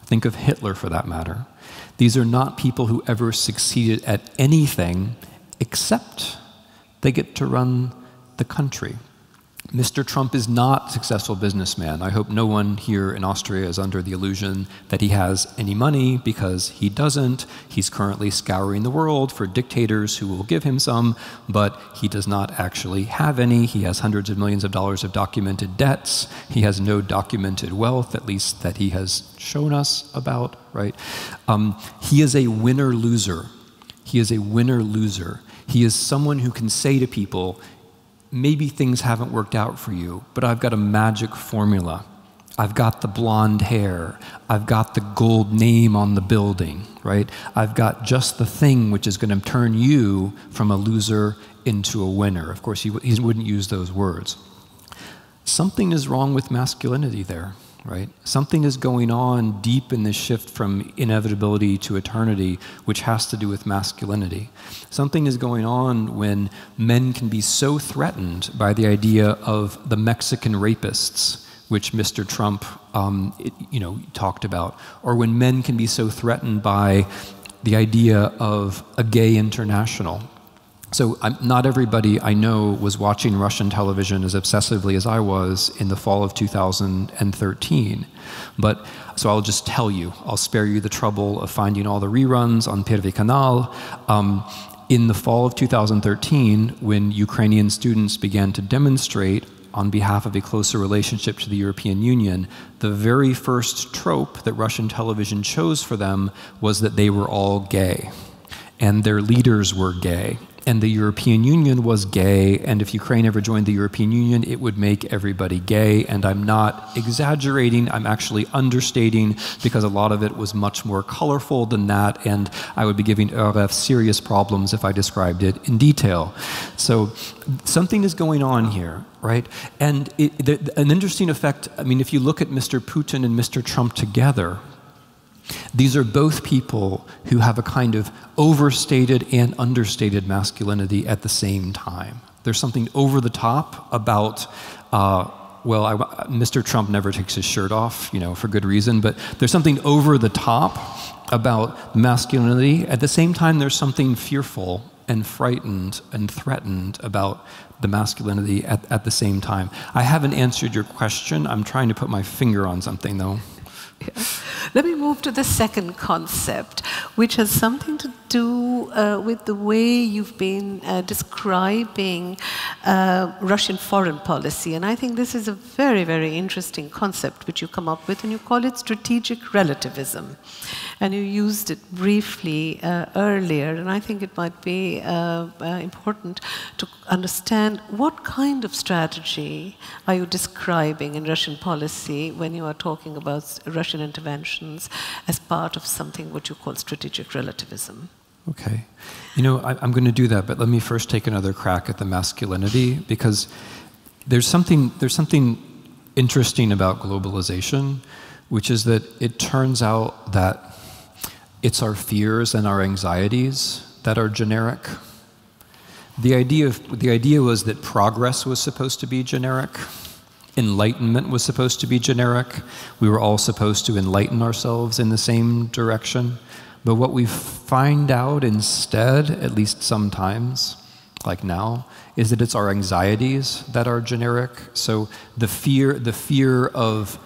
Think of Hitler, for that matter. These are not people who ever succeeded at anything except they get to run the country. Mr. Trump is not a successful businessman. I hope no one here in Austria is under the illusion that he has any money, because he doesn't. He's currently scouring the world for dictators who will give him some, but he does not actually have any. He has hundreds of millions of dollars of documented debts. He has no documented wealth, at least that he has shown us about, right? He is a winner-loser. He is a winner-loser. He is someone who can say to people, maybe things haven't worked out for you, but I've got a magic formula. I've got the blonde hair. I've got the gold name on the building, right? I've got just the thing which is going to turn you from a loser into a winner. Of course, he wouldn't use those words. Something is wrong with masculinity there, right? Something is going on deep in this shift from inevitability to eternity, which has to do with masculinity. Something is going on when men can be so threatened by the idea of the Mexican rapists, which Mr. Trump talked about, or when men can be so threatened by the idea of a gay international. So not everybody I know was watching Russian television as obsessively as I was in the fall of 2013. But so I'll just tell you, I'll spare you the trouble of finding all the reruns on Первый канал. In the fall of 2013, when Ukrainian students began to demonstrate on behalf of a closer relationship to the European Union, the very first trope that Russian television chose for them was that they were all gay, and their leaders were gay. And the European Union was gay, and if Ukraine ever joined the European Union, it would make everybody gay. And I'm not exaggerating, I'm actually understating, because a lot of it was much more colorful than that, and I would be giving ÖRF serious problems if I described it in detail. So something is going on here, right? And an interesting effect, I mean, if you look at Mr. Putin and Mr. Trump together, these are both people who have a kind of overstated and understated masculinity at the same time. There's something over the top about, Mr. Trump never takes his shirt off, for good reason, but there's something over the top about masculinity. At the same time, there's something fearful and frightened and threatened about the masculinity at the same time. I haven't answered your question. I'm trying to put my finger on something, though. Let me move to the second concept, which has something to do with the way you've been describing Russian foreign policy. And I think this is a very, very interesting concept which you come up with, and you call it strategic relativism. And you used it briefly earlier, and I think it might be important to understand what kind of strategy are you describing in Russian policy when you are talking about Russian interventions as part of something what you call strategic relativism. Okay. You know, I'm going to do that, but let me first take another crack at the masculinity, because there's something interesting about globalization, which is that it turns out that it's our fears and our anxieties that are generic. The idea was that progress was supposed to be generic. Enlightenment was supposed to be generic. We were all supposed to enlighten ourselves in the same direction. But what we find out instead, at least sometimes, like now, is that it's our anxieties that are generic. So the fear of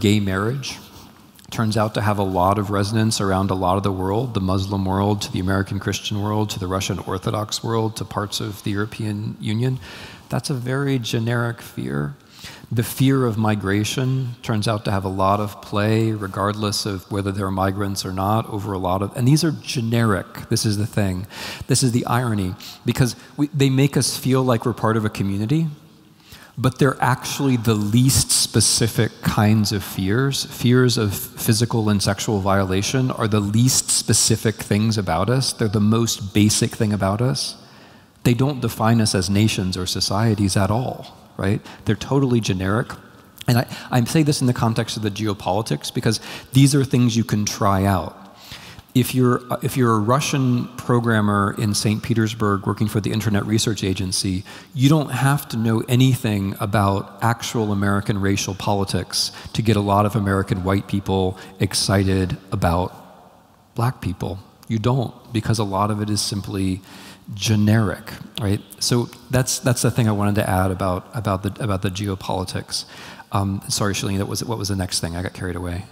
gay marriage turns out to have a lot of resonance around a lot of the world, the Muslim world, to the American Christian world, to the Russian Orthodox world, to parts of the European Union. That's a very generic fear. The fear of migration turns out to have a lot of play, regardless of whether they're migrants or not, over a lot of, and these are generic. This is the thing. This is the irony, because they make us feel like we're part of a community, but they're actually the least specific kinds of fears. Fears of physical and sexual violation are the least specific things about us. They're the most basic thing about us. They don't define us as nations or societies at all, right? They're totally generic. And I say this in the context of the geopolitics because these are things you can try out. If you're a Russian programmer in St. Petersburg working for the Internet Research Agency, you don't have to know anything about actual American racial politics to get a lot of American white people excited about black people. You don't, because a lot of it is simply generic, right? So that's the thing I wanted to add about the geopolitics. Sorry, Shalini, what was the next thing? I got carried away.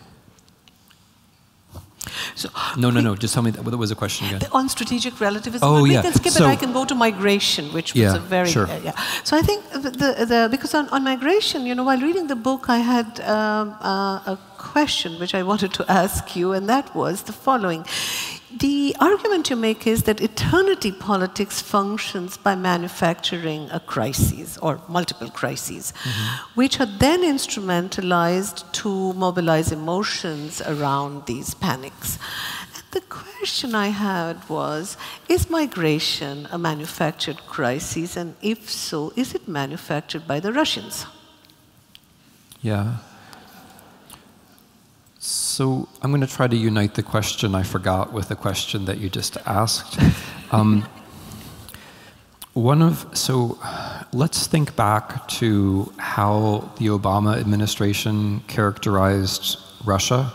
So no. Just tell me what was the question again. On strategic relativism. Oh, we yeah. can skip it. I can go to migration, which was a very sure. So I think because on migration, you know, while reading the book, I had a question which I wanted to ask you, and that was the following. The argument you make is that eternity politics functions by manufacturing a crisis or multiple crises, which are then instrumentalized to mobilize emotions around these panics. And the question I had was, is migration a manufactured crisis? And if so, is it manufactured by the Russians? Yeah. So I'm going to try to unite the question I forgot with the question that you just asked. So let's think back to how the Obama administration characterized Russia,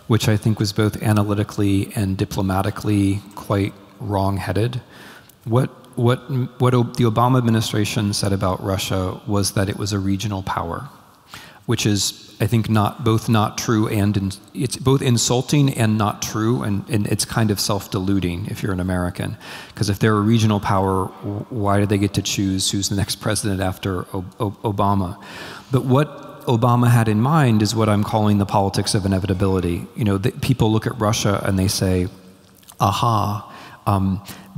which I think was both analytically and diplomatically quite wrong-headed. What the Obama administration said about Russia was that it was a regional power, which is, I think, both not true and it's both insulting and not true, and it's kind of self-deluding if you're an American. Because if they're a regional power, why do they get to choose who's the next president after Obama? But what Obama had in mind is what I'm calling the politics of inevitability. You know, people look at Russia and they say, aha,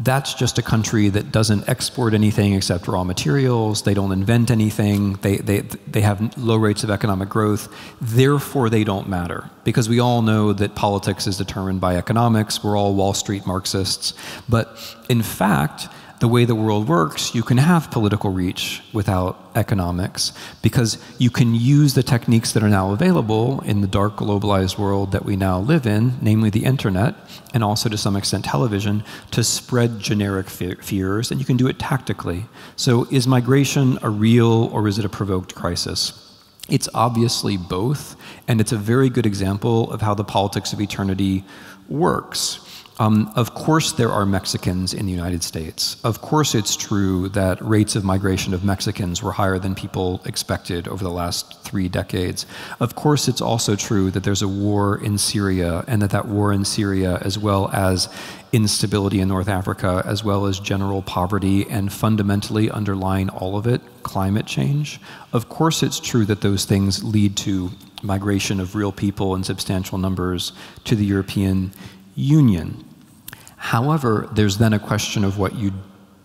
that's just a country that doesn't export anything except raw materials. They don't invent anything. They have low rates of economic growth. Therefore, they don't matter. Because we all know that politics is determined by economics. We're all Wall Street Marxists. But in fact, the way the world works, you can have political reach without economics because you can use the techniques that are now available in the dark globalized world that we now live in, namely the internet, and also to some extent television, to spread generic fears, and you can do it tactically. So is migration a real or is it a provoked crisis? It's obviously both, and it's a very good example of how the politics of eternity works. Of course there are Mexicans in the United States. Of course it's true that rates of migration of Mexicans were higher than people expected over the last 3 decades. Of course it's also true that there's a war in Syria, and that war in Syria, as well as instability in North Africa, as well as general poverty, and fundamentally underlying all of it, climate change. Of course it's true that those things lead to migration of real people in substantial numbers to the European Union. However, there's then a question of what you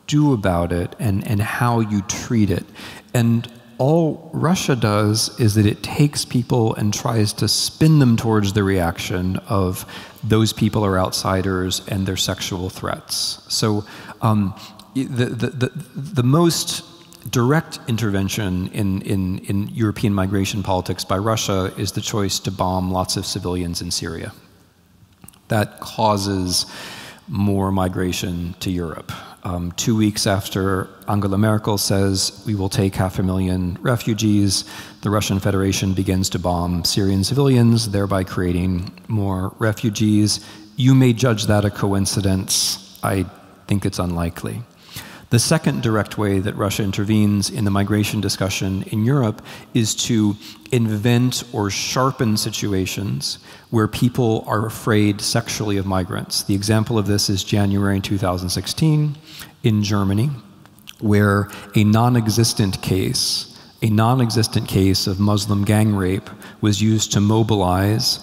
do about it and how you treat it. And all Russia does is that it takes people and tries to spin them towards the reaction of those people are outsiders and they're sexual threats. So the most direct intervention in European migration politics by Russia is the choice to bomb lots of civilians in Syria. That causes more migration to Europe. 2 weeks after Angela Merkel says we will take 500,000 refugees, the Russian Federation begins to bomb Syrian civilians, thereby creating more refugees. You may judge that a coincidence. I think it's unlikely. The second direct way that Russia intervenes in the migration discussion in Europe is to invent or sharpen situations where people are afraid sexually of migrants. The example of this is January 2016 in Germany, where a non-existent case of Muslim gang rape was used to mobilize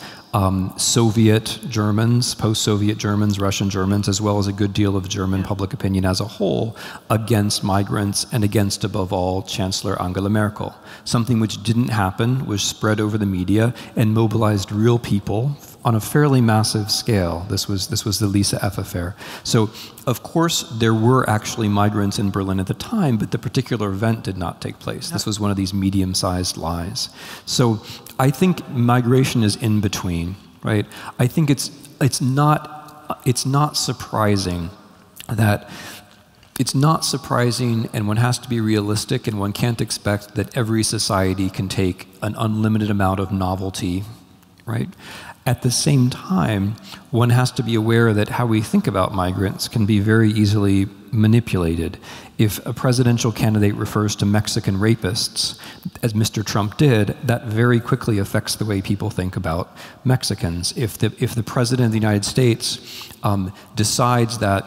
Soviet Germans, post-Soviet Germans, Russian Germans, as well as a good deal of German public opinion as a whole against migrants and against, above all, Chancellor Angela Merkel. Something which didn't happen was spread over the media and mobilized real people on a fairly massive scale. This was the Lisa F. affair. So, of course, there were actually migrants in Berlin at the time, but the particular event did not take place. This was one of these medium-sized lies. So I think migration is in between, right? I think it's not surprising that it's not surprising, and one has to be realistic, and one can't expect that every society can take an unlimited amount of novelty, right? At the same time, one has to be aware that how we think about migrants can be very easily manipulated. If a presidential candidate refers to Mexican rapists, as Mr. Trump did, that very quickly affects the way people think about Mexicans. If the president of the United States decides that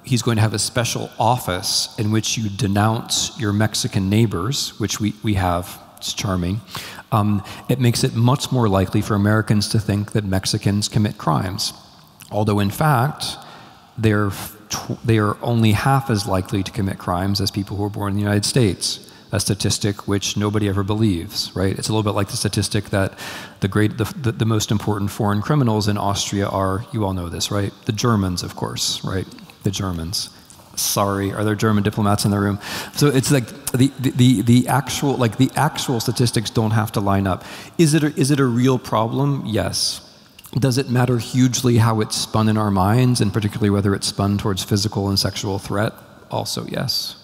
he's going to have a special office in which you denounce your Mexican neighbors, which we have, it's charming, it makes it much more likely for Americans to think that Mexicans commit crimes. Although in fact, they are only half as likely to commit crimes as people who are born in the United States, a statistic which nobody ever believes, right? It's a little bit like the statistic that the most important foreign criminals in Austria are, you all know this, right? The Germans, of course, right? The Germans. Sorry, are there German diplomats in the room? So it's like the actual statistics don't have to line up. Is it a real problem? Yes. Does it matter hugely how it's spun in our minds, and particularly whether it's spun towards physical and sexual threat? Also, yes.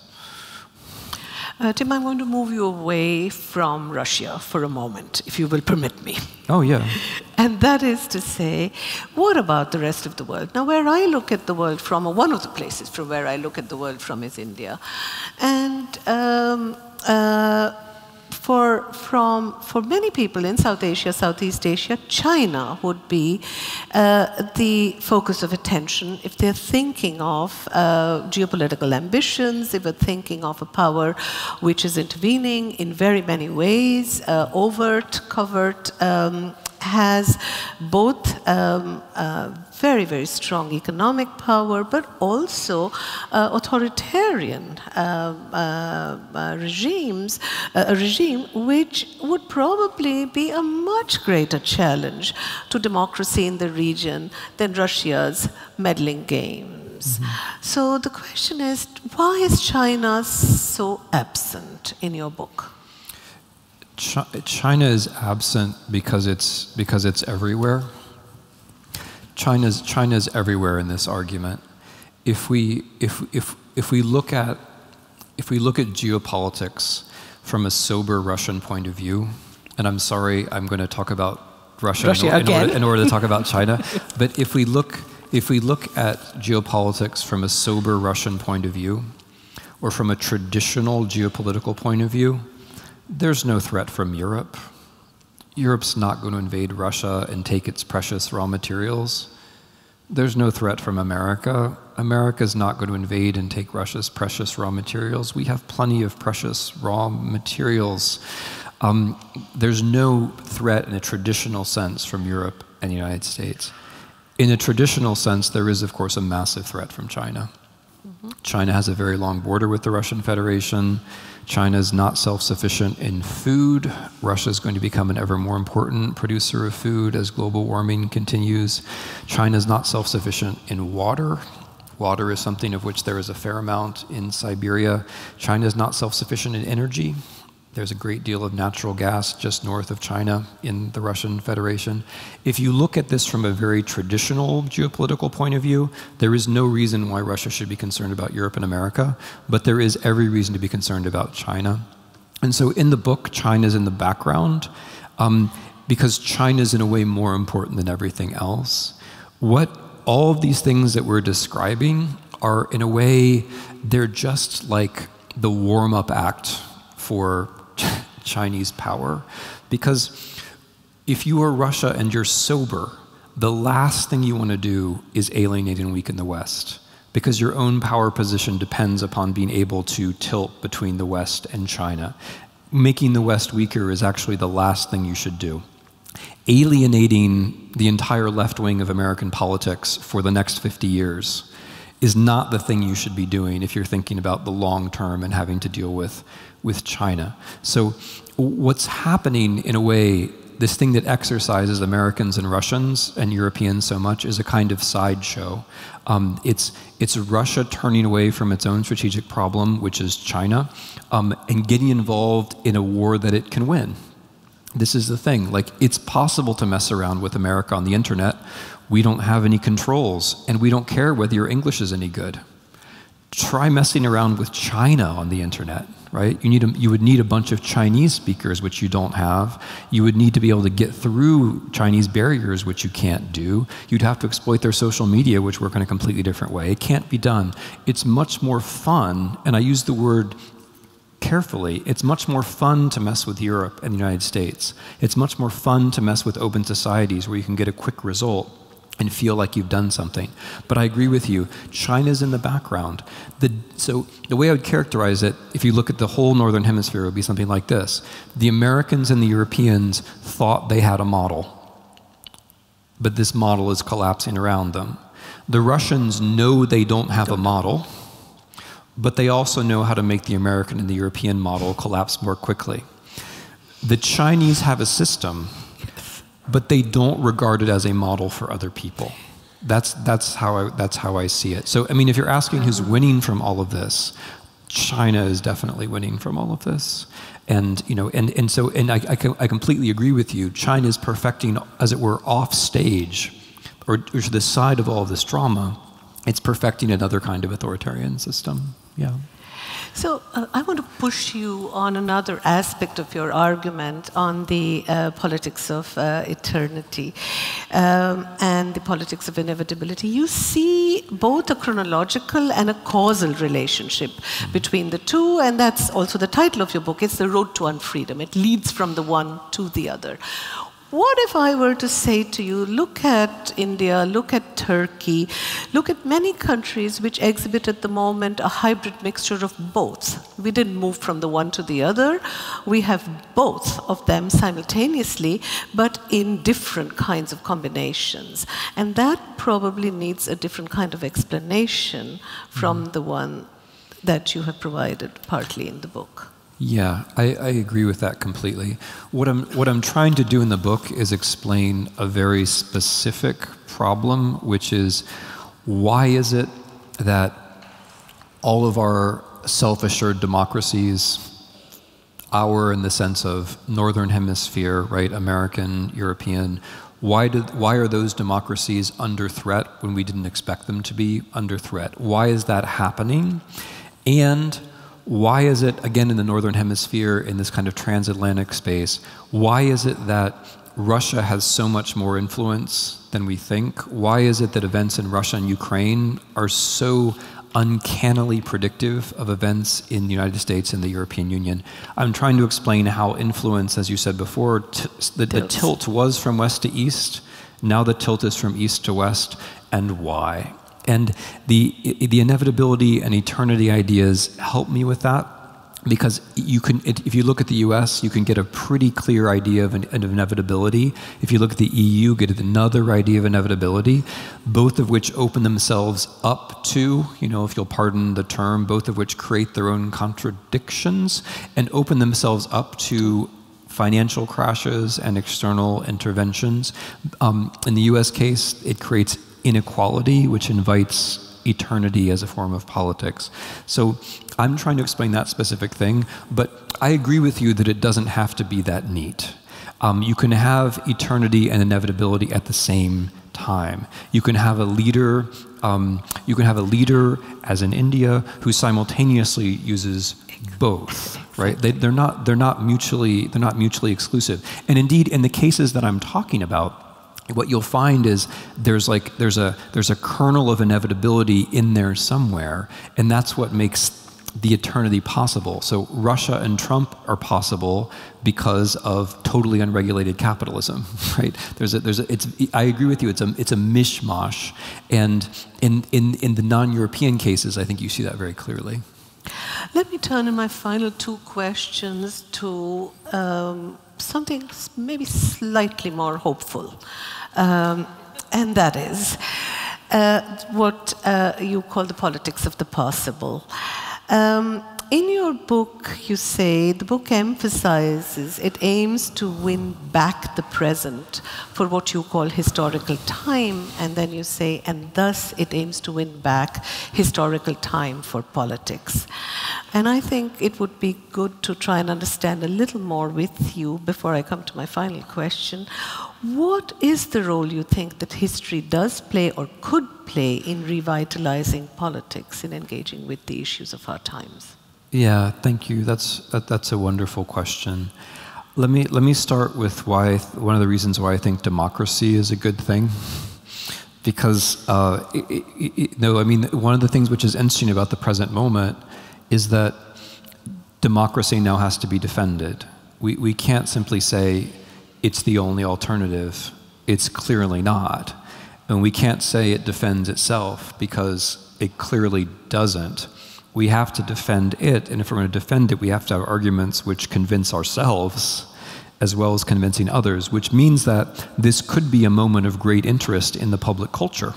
Tim, I'm going to move you away from Russia for a moment, if you will permit me. Oh, yeah. And that is to say, what about the rest of the world? Now, where I look at the world from, or one of the places from where I look at the world from, is India. And for many people in South Asia, Southeast Asia, China would be the focus of attention if they're thinking of geopolitical ambitions, if they're thinking of a power which is intervening in very many ways, overt, covert, has both very, very strong economic power, but also authoritarian regimes, a regime which would probably be a much greater challenge to democracy in the region than Russia's meddling games. Mm-hmm. So the question is, why is China so absent in your book? China is absent because it's everywhere. China's everywhere in this argument. If we look at geopolitics from a sober Russian point of view, and I'm sorry, I'm going to talk about Russia in order to talk about China, but if we look if we look at geopolitics from a sober Russian point of view, or from a traditional geopolitical point of view, there's no threat from Europe. Europe's not going to invade Russia and take its precious raw materials. There's no threat from America. America's not going to invade and take Russia's precious raw materials. We have plenty of precious raw materials. There's no threat in a traditional sense from Europe and the United States. In a traditional sense, there is, of course, a massive threat from China. China has a very long border with the Russian Federation. China is not self-sufficient in food. Russia is going to become an ever more important producer of food as global warming continues. China is not self-sufficient in water. Water is something of which there is a fair amount in Siberia. China is not self-sufficient in energy. There's a great deal of natural gas just north of China in the Russian Federation. If you look at this from a very traditional geopolitical point of view, there is no reason why Russia should be concerned about Europe and America, but there is every reason to be concerned about China. And so in the book, China's in the background, because China's in a way more important than everything else. What all of these things that we're describing are, in a way, they're just like the warm-up act for Chinese power, because if you are Russia and you're sober, the last thing you want to do is alienate and weaken the West, because your own power position depends upon being able to tilt between the West and China. Making the West weaker is actually the last thing you should do. Alienating the entire left wing of American politics for the next 50 years is not the thing you should be doing if you're thinking about the long term and having to deal with China. So what's happening, in a way, this thing that exercises Americans and Russians and Europeans so much is a kind of sideshow. It's Russia turning away from its own strategic problem, which is China, and getting involved in a war that it can win. This is the thing, like, it's possible to mess around with America on the internet. We don't have any controls, and we don't care whether your English is any good. Try messing around with China on the internet, right? You would need a bunch of Chinese speakers, which you don't have. You would need to be able to get through Chinese barriers, which you can't do. You'd have to exploit their social media, which work in a completely different way. It can't be done. It's much more fun, and I use the word carefully, it's much more fun to mess with Europe and the United States. It's much more fun to mess with open societies where you can get a quick result and feel like you've done something. But I agree with you, China's in the background. So the way I would characterize it, if you look at the whole Northern Hemisphere, it would be something like this. The Americans and the Europeans thought they had a model, but this model is collapsing around them. The Russians know they don't have a model, but they also know how to make the American and the European model collapse more quickly. The Chinese have a system, but they don't regard it as a model for other people. That's how I see it. So, I mean, if you're asking who's winning from all of this, China is definitely winning from all of this. And, you know, and I completely agree with you. China is perfecting, as it were, off stage, or to the side of all of this drama, it's perfecting another kind of authoritarian system. Yeah. So I want to push you on another aspect of your argument on the politics of eternity and the politics of inevitability. You see both a chronological and a causal relationship between the two, and that's also the title of your book. It's The Road to Unfreedom. It leads from the one to the other. What if I were to say to you, look at India, look at Turkey, look at many countries which exhibit at the moment a hybrid mixture of both. We didn't move from the one to the other. We have both of them simultaneously, but in different kinds of combinations. And that probably needs a different kind of explanation from the one that you have provided partly in the book. Yeah, I agree with that completely. What I'm trying to do in the book is explain a very specific problem, which is, why is it that all of our self-assured democracies, our in the sense of Northern Hemisphere, right, American, European, why are those democracies under threat when we didn't expect them to be under threat? Why is that happening? And why is it, again, in the Northern Hemisphere, in this kind of transatlantic space, why is it that Russia has so much more influence than we think? Why is it that events in Russia and Ukraine are so uncannily predictive of events in the United States and the European Union? I'm trying to explain how influence, as you said before, the tilt was from west to east. Now the tilt is from east to west, and why? And the inevitability and eternity ideas help me with that, because you can, if you look at the US, you can get a pretty clear idea of inevitability. If you look at the EU, get another idea of inevitability, both of which open themselves up to, if you'll pardon the term, both of which create their own contradictions and open themselves up to financial crashes and external interventions. In the US case, it creates inequality, which invites eternity as a form of politics. So I'm trying to explain that specific thing, but I agree with you that it doesn't have to be that neat. You can have eternity and inevitability at the same time. You can have a leader, as in India, who simultaneously uses both, right? They're not mutually exclusive. And indeed, in the cases that I'm talking about, what you'll find is there's a kernel of inevitability in there somewhere, and that's what makes the eternity possible. So Russia and Trump are possible because of totally unregulated capitalism, right? I agree with you. It's a mishmash, and in the non-European cases, I think you see that very clearly. Let me turn in my final two questions to something maybe slightly more hopeful. And that is what you call the politics of the possible. In your book, you say, the book emphasizes, it aims to win back the present for what you call historical time, and then you say, and thus it aims to win back historical time for politics. And I think it would be good to try and understand a little more with you before I come to my final question. What is the role you think that history does play or could play in revitalizing politics, in engaging with the issues of our times? Yeah, thank you. That's a wonderful question. Let me start with one of the reasons why I think democracy is a good thing. Because one of the things which is interesting about the present moment is that democracy now has to be defended. We can't simply say it's the only alternative. It's clearly not. And we can't say it defends itself, because it clearly doesn't. We have to defend it, and if we're going to defend it, we have to have arguments which convince ourselves as well as convincing others, which means that this could be a moment of great interest in the public culture,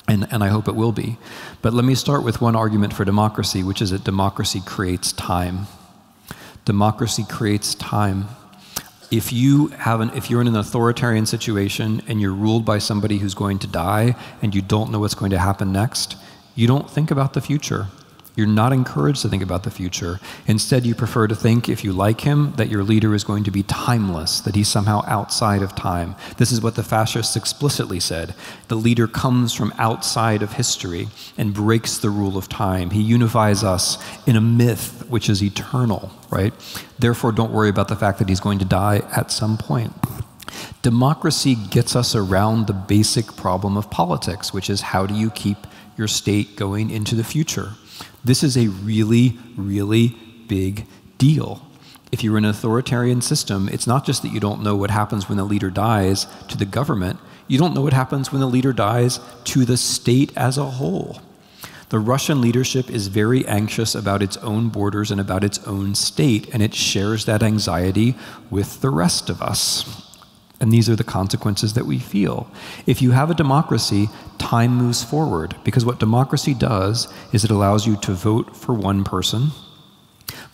and I hope it will be. But let me start with one argument for democracy, which is that democracy creates time. Democracy creates time. If you're in an authoritarian situation and you're ruled by somebody who's going to die and you don't know what's going to happen next, you don't think about the future. You're not encouraged to think about the future. Instead, you prefer to think, if you like him, that your leader is going to be timeless, that he's somehow outside of time. This is what the fascists explicitly said. The leader comes from outside of history and breaks the rule of time. He unifies us in a myth which is eternal, right? Therefore, don't worry about the fact that he's going to die at some point. Democracy gets us around the basic problem of politics, which is, how do you keep your state going into the future? This is a really, really big deal. If you're in an authoritarian system, it's not just that you don't know what happens when the leader dies to the government, you don't know what happens when the leader dies to the state as a whole. The Russian leadership is very anxious about its own borders and about its own state, and it shares that anxiety with the rest of us. And these are the consequences that we feel. If you have a democracy, time moves forward, because what democracy does is it allows you to vote for one person,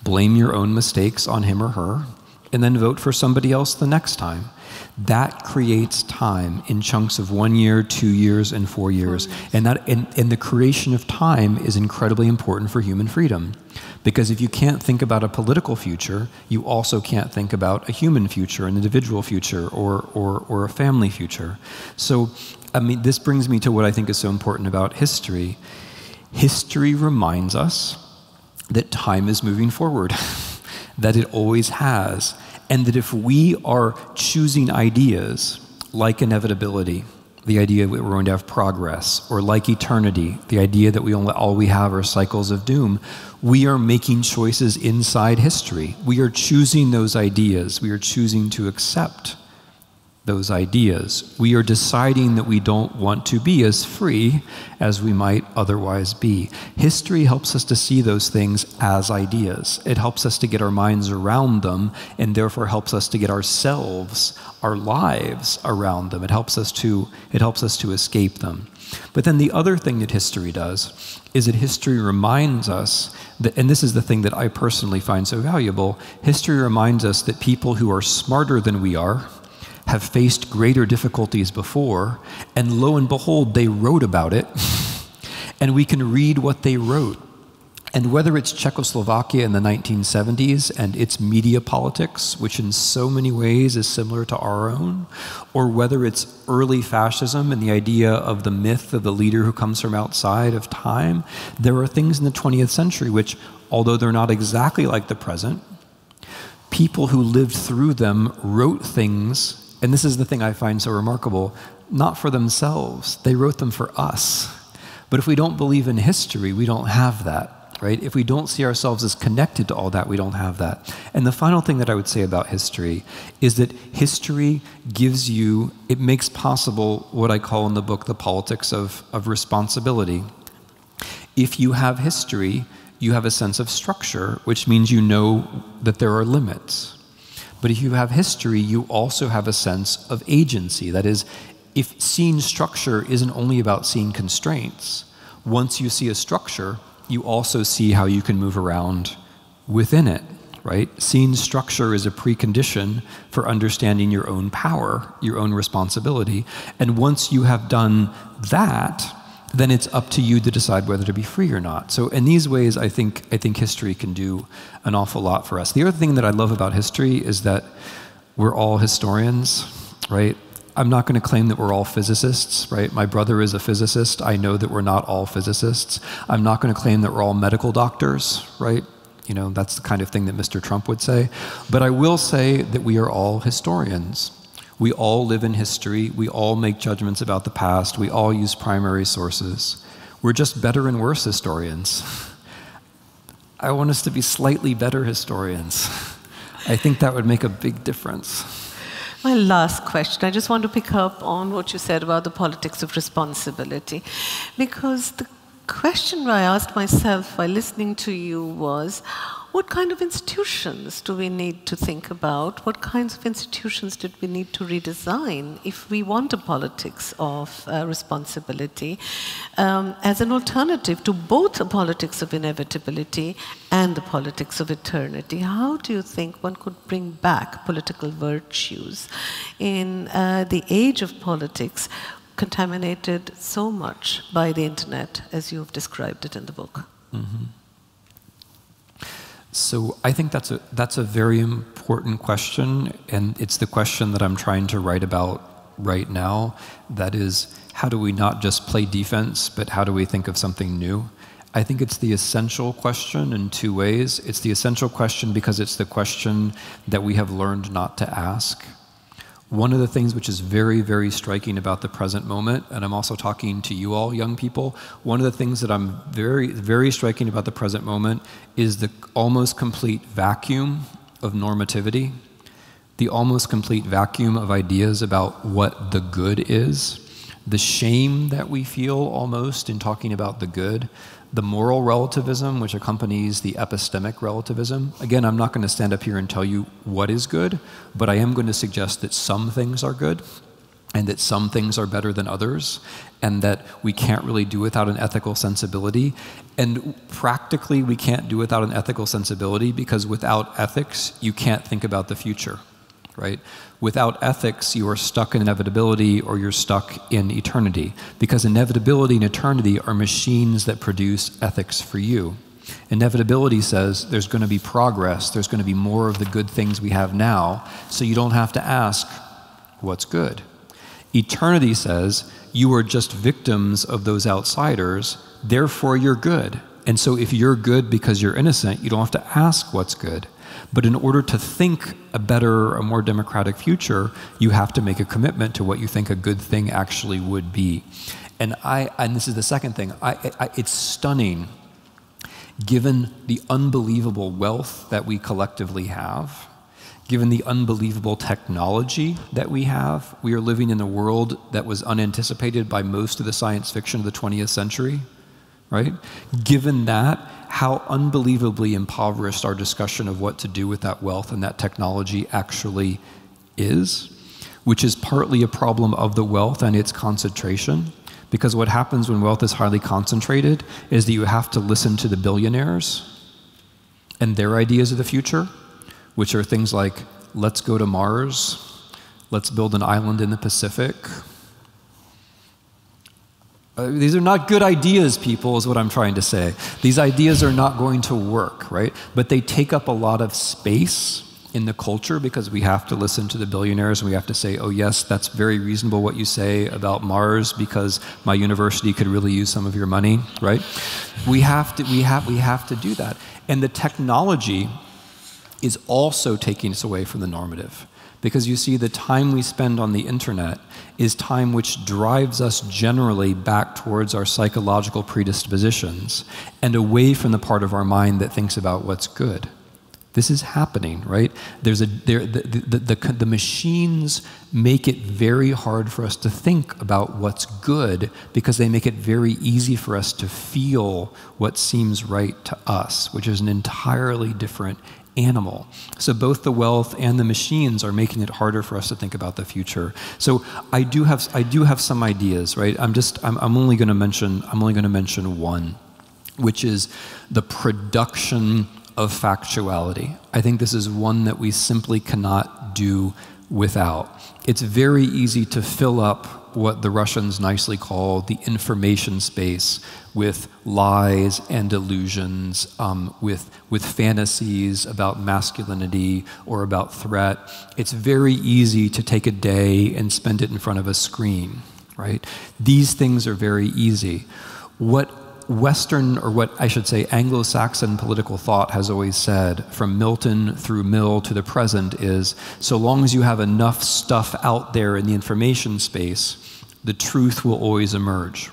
blame your own mistakes on him or her, and then vote for somebody else the next time. That creates time in chunks of 1 year, 2 years, and 4 years. And the creation of time is incredibly important for human freedom. Because if you can't think about a political future, you also can't think about a human future, an individual future, or a family future. So, this brings me to what I think is so important about history. History reminds us that time is moving forward, that it always has. And that if we are choosing ideas like inevitability, the idea that we're going to have progress, or like eternity, the idea that all we have are cycles of doom, we are making choices inside history. We are choosing those ideas. We are choosing to accept those ideas. We are deciding that we don't want to be as free as we might otherwise be. History helps us to see those things as ideas. It helps us to get our minds around them, and therefore helps us to get ourselves, our lives around them. It helps us to escape them. But then the other thing that history does is that history reminds us that, and this is the thing that I personally find so valuable, history reminds us that people who are smarter than we are have faced greater difficulties before, and lo and behold, they wrote about it, and we can read what they wrote. And whether it's Czechoslovakia in the 1970s and its media politics, which in so many ways is similar to our own, or whether it's early fascism and the idea of the myth of the leader who comes from outside of time, there are things in the 20th century which, although they're not exactly like the present, people who lived through them wrote things. And this is the thing I find so remarkable, not for themselves, they wrote them for us. But if we don't believe in history, we don't have that, right? If we don't see ourselves as connected to all that, we don't have that. And the final thing that I would say about history is that history gives you, it makes possible what I call in the book the politics of responsibility. If you have history, you have a sense of structure, which means you know that there are limits. But if you have history, you also have a sense of agency. That is, if seeing structure isn't only about seeing constraints, once you see a structure, you also see how you can move around within it, right? Seeing structure is a precondition for understanding your own power, your own responsibility. And once you have done that, then it's up to you to decide whether to be free or not. So in these ways, I think history can do an awful lot for us. The other thing that I love about history is that we're all historians, right? I'm not going to claim that we're all physicists, right? My brother is a physicist. I know that we're not all physicists. I'm not going to claim that we're all medical doctors, right? You know, that's the kind of thing that Mr. Trump would say. But I will say that we are all historians. We all live in history. We all make judgments about the past. We all use primary sources. We're just better and worse historians. I want us to be slightly better historians. I think that would make a big difference. My last question, I just want to pick up on what you said about the politics of responsibility, because the question I asked myself while listening to you was, what kind of institutions do we need to think about? What kinds of institutions did we need to redesign if we want a politics of responsibility as an alternative to both the politics of inevitability and the politics of eternity? How do you think one could bring back political virtues in the age of politics contaminated so much by the internet, as you have described it in the book? Mm-hmm. So I think that's a very important question, and it's the question that I'm trying to write about right now. That is, how do we not just play defense, but how do we think of something new? I think it's the essential question in two ways. It's the essential question because it's the question that we have learned not to ask. One of the things which is very, very striking about the present moment, and I'm also talking to you all young people, one of the things that I'm very, very striking about the present moment is the almost complete vacuum of normativity, the almost complete vacuum of ideas about what the good is, the shame that we feel almost in talking about the good, the moral relativism which accompanies the epistemic relativism. Again, I'm not going to stand up here and tell you what is good, but I am going to suggest that some things are good and that some things are better than others, and that we can't really do without an ethical sensibility. And practically, we can't do without an ethical sensibility because without ethics, you can't think about the future, right? Without ethics, you are stuck in inevitability or you're stuck in eternity, because inevitability and eternity are machines that produce ethics for you. Inevitability says there's going to be progress, there's going to be more of the good things we have now, so you don't have to ask what's good. Eternity says you are just victims of those outsiders, therefore you're good. And so if you're good because you're innocent, you don't have to ask what's good. But in order to think a better, a more democratic future, you have to make a commitment to what you think a good thing actually would be. And this is the second thing, it's stunning, given the unbelievable wealth that we collectively have, given the unbelievable technology that we have. We are living in a world that was unanticipated by most of the science fiction of the 20th century, right? Given that, how unbelievably impoverished our discussion of what to do with that wealth and that technology actually is, which is partly a problem of the wealth and its concentration. Because what happens when wealth is highly concentrated is that you have to listen to the billionaires and their ideas of the future, which are things like, let's go to Mars, let's build an island in the Pacific. These are not good ideas, people, is what I'm trying to say. These ideas are not going to work, right? But they take up a lot of space in the culture because we have to listen to the billionaires and we have to say, oh yes, that's very reasonable what you say about Mars because my university could really use some of your money, right? We have to do that. And the technology is also taking us away from the normative. Because you see, the time we spend on the internet is time which drives us generally back towards our psychological predispositions and away from the part of our mind that thinks about what's good. This is happening, right? The machines make it very hard for us to think about what's good because they make it very easy for us to feel what seems right to us, which is an entirely different animal. So both the wealth and the machines are making it harder for us to think about the future. So I do have some ideas, right? I'm only going to mention one, which is the production of factuality. I think this is one that we simply cannot do without. It's very easy to fill up what the Russians nicely call the information space with lies and illusions, with fantasies about masculinity or about threat. It's very easy to take a day and spend it in front of a screen, right? These things are very easy. What Western, or what I should say Anglo-Saxon political thought has always said, from Milton through Mill to the present, is so long as you have enough stuff out there in the information space, the truth will always emerge.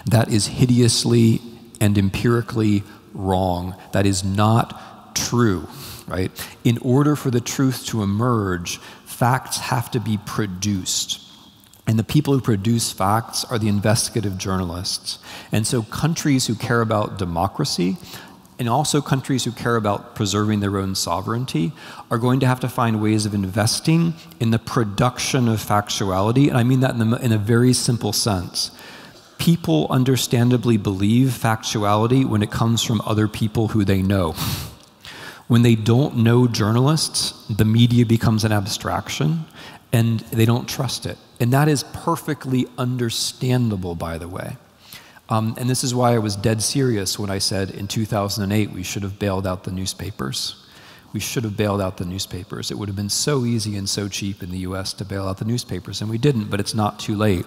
That is hideously and empirically wrong. That is not true, right? In order for the truth to emerge, facts have to be produced. And the people who produce facts are the investigative journalists. And so countries who care about democracy, and also countries who care about preserving their own sovereignty, are going to have to find ways of investing in the production of factuality. And I mean that in a very simple sense. People understandably believe factuality when it comes from other people who they know. When they don't know journalists, the media becomes an abstraction, and they don't trust it. And that is perfectly understandable, by the way. And this is why I was dead serious when I said in 2008 we should have bailed out the newspapers. We should have bailed out the newspapers. It would have been so easy and so cheap in the US to bail out the newspapers, and we didn't, but it's not too late.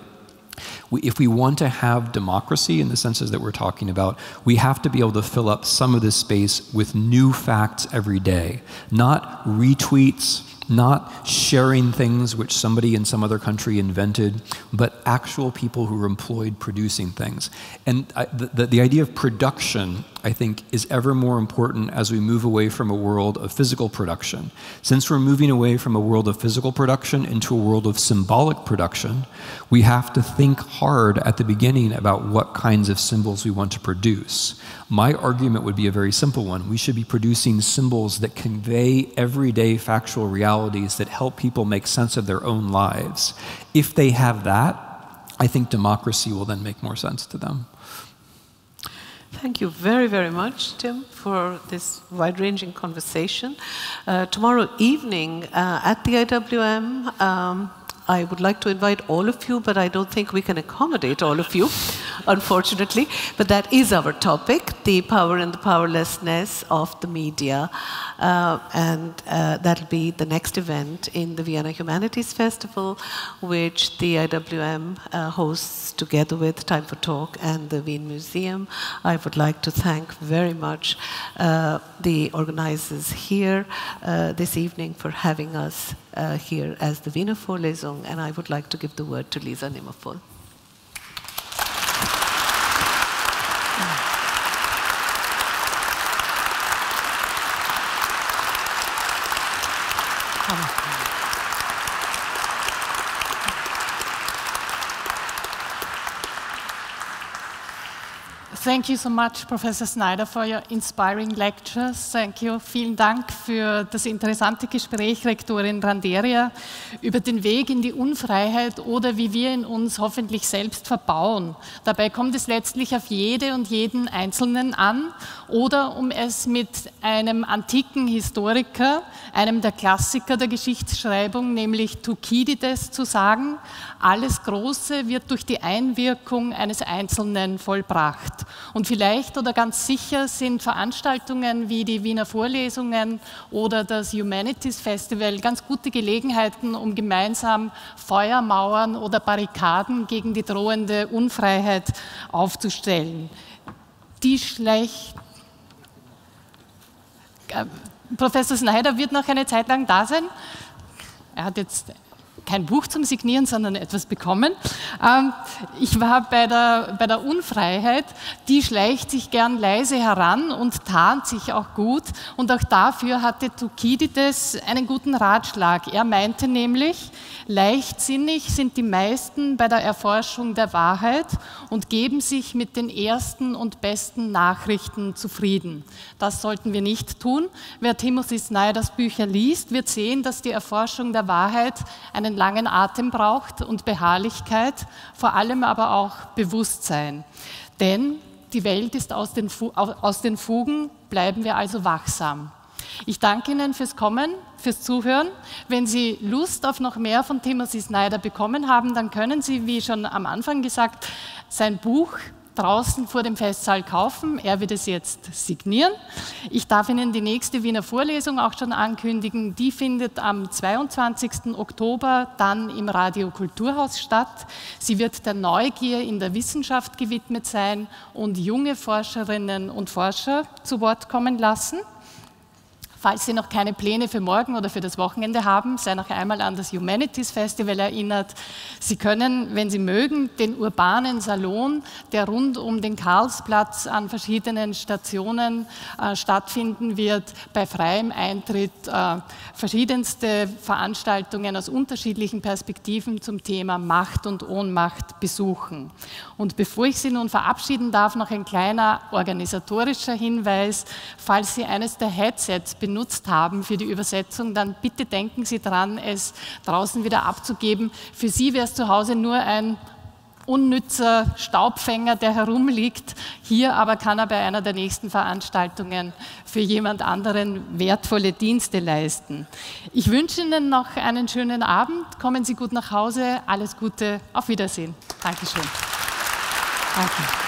If we want to have democracy in the senses that we're talking about, we have to be able to fill up some of this space with new facts every day, not retweets, not sharing things which somebody in some other country invented, but actual people who are employed producing things. And the idea of production, I think, is ever more important as we move away from a world of physical production. Since we're moving away from a world of physical production into a world of symbolic production, we have to think hard at the beginning about what kinds of symbols we want to produce. My argument would be a very simple one. We should be producing symbols that convey everyday factual realities that help people make sense of their own lives. If they have that, I think democracy will then make more sense to them. Thank you very, very much, Tim, for this wide-ranging conversation. Tomorrow evening at the IWM, I would like to invite all of you, but I don't think we can accommodate all of you. unfortunately, but that is our topic, the power and the powerlessness of the media. And that'll be the next event in the Vienna Humanities Festival, which the IWM hosts together with Time for Talk and the Wien Museum. I would like to thank very much the organizers here this evening for having us here as the Wiener Vorlesung, and I would like to give the word to Lisa Nimmervoll. Thank you so much, Professor Snyder, for your inspiring lectures. Thank you. Vielen Dank für das interessante Gespräch, Rektorin Randeria, über den Weg in die Unfreiheit oder wie wir ihn uns hoffentlich selbst verbauen. Dabei kommt es letztlich auf jede und jeden Einzelnen an, oder um es mit einem antiken Historiker, einem der Klassiker der Geschichtsschreibung, nämlich Thukydides, zu sagen: Alles Große wird durch die Einwirkung eines Einzelnen vollbracht. Und vielleicht oder ganz sicher sind Veranstaltungen wie die Wiener Vorlesungen oder das Humanities Festival ganz gute Gelegenheiten, um gemeinsam Feuermauern oder Barrikaden gegen die drohende Unfreiheit aufzustellen. Professor Snyder wird noch eine Zeit lang da sein. Er hat jetzt kein Buch zum Signieren, sondern etwas bekommen. Ich war bei der Unfreiheit, die schleicht sich gern leise heran und tarnt sich auch gut. Und auch dafür hatte Thukydides einen guten Ratschlag. Er meinte nämlich, leichtsinnig sind die meisten bei der Erforschung der Wahrheit und geben sich mit den ersten und besten Nachrichten zufrieden. Das sollten wir nicht tun. Wer Timothy Snyders Bücher liest, wird sehen, dass die Erforschung der Wahrheit einen langen Atem braucht und Beharrlichkeit, vor allem aber auch Bewusstsein. Denn die Welt ist aus den Fugen, bleiben wir also wachsam. Ich danke Ihnen fürs Kommen, fürs Zuhören. Wenn Sie Lust auf noch mehr von Timothy Snyder bekommen haben, dann können Sie, wie schon am Anfang gesagt, sein Buch draußen vor dem Festsaal kaufen. Er wird es jetzt signieren. Ich darf Ihnen die nächste Wiener Vorlesung auch schon ankündigen. Die findet am 22. Oktober dann im Radio Kulturhaus statt. Sie wird der Neugier in der Wissenschaft gewidmet sein und junge Forscherinnen und Forscher zu Wort kommen lassen. Falls Sie noch keine Pläne für morgen oder für das Wochenende haben, sei noch einmal an das Humanities Festival erinnert. Sie können, wenn Sie mögen, den urbanen Salon, der rund um den Karlsplatz an verschiedenen Stationen stattfinden wird, bei freiem Eintritt verschiedenste Veranstaltungen aus unterschiedlichen Perspektiven zum Thema Macht und Ohnmacht besuchen. Und bevor ich Sie nun verabschieden darf, noch ein kleiner organisatorischer Hinweis. Falls Sie eines der Headsets benutzt haben für die Übersetzung, dann bitte denken Sie daran, es draußen wieder abzugeben. Für Sie wäre es zu Hause nur ein unnützer Staubfänger, der herumliegt. Hier aber kann er bei einer der nächsten Veranstaltungen für jemand anderen wertvolle Dienste leisten. Ich wünsche Ihnen noch einen schönen Abend. Kommen Sie gut nach Hause. Alles Gute. Auf Wiedersehen. Dankeschön. Danke.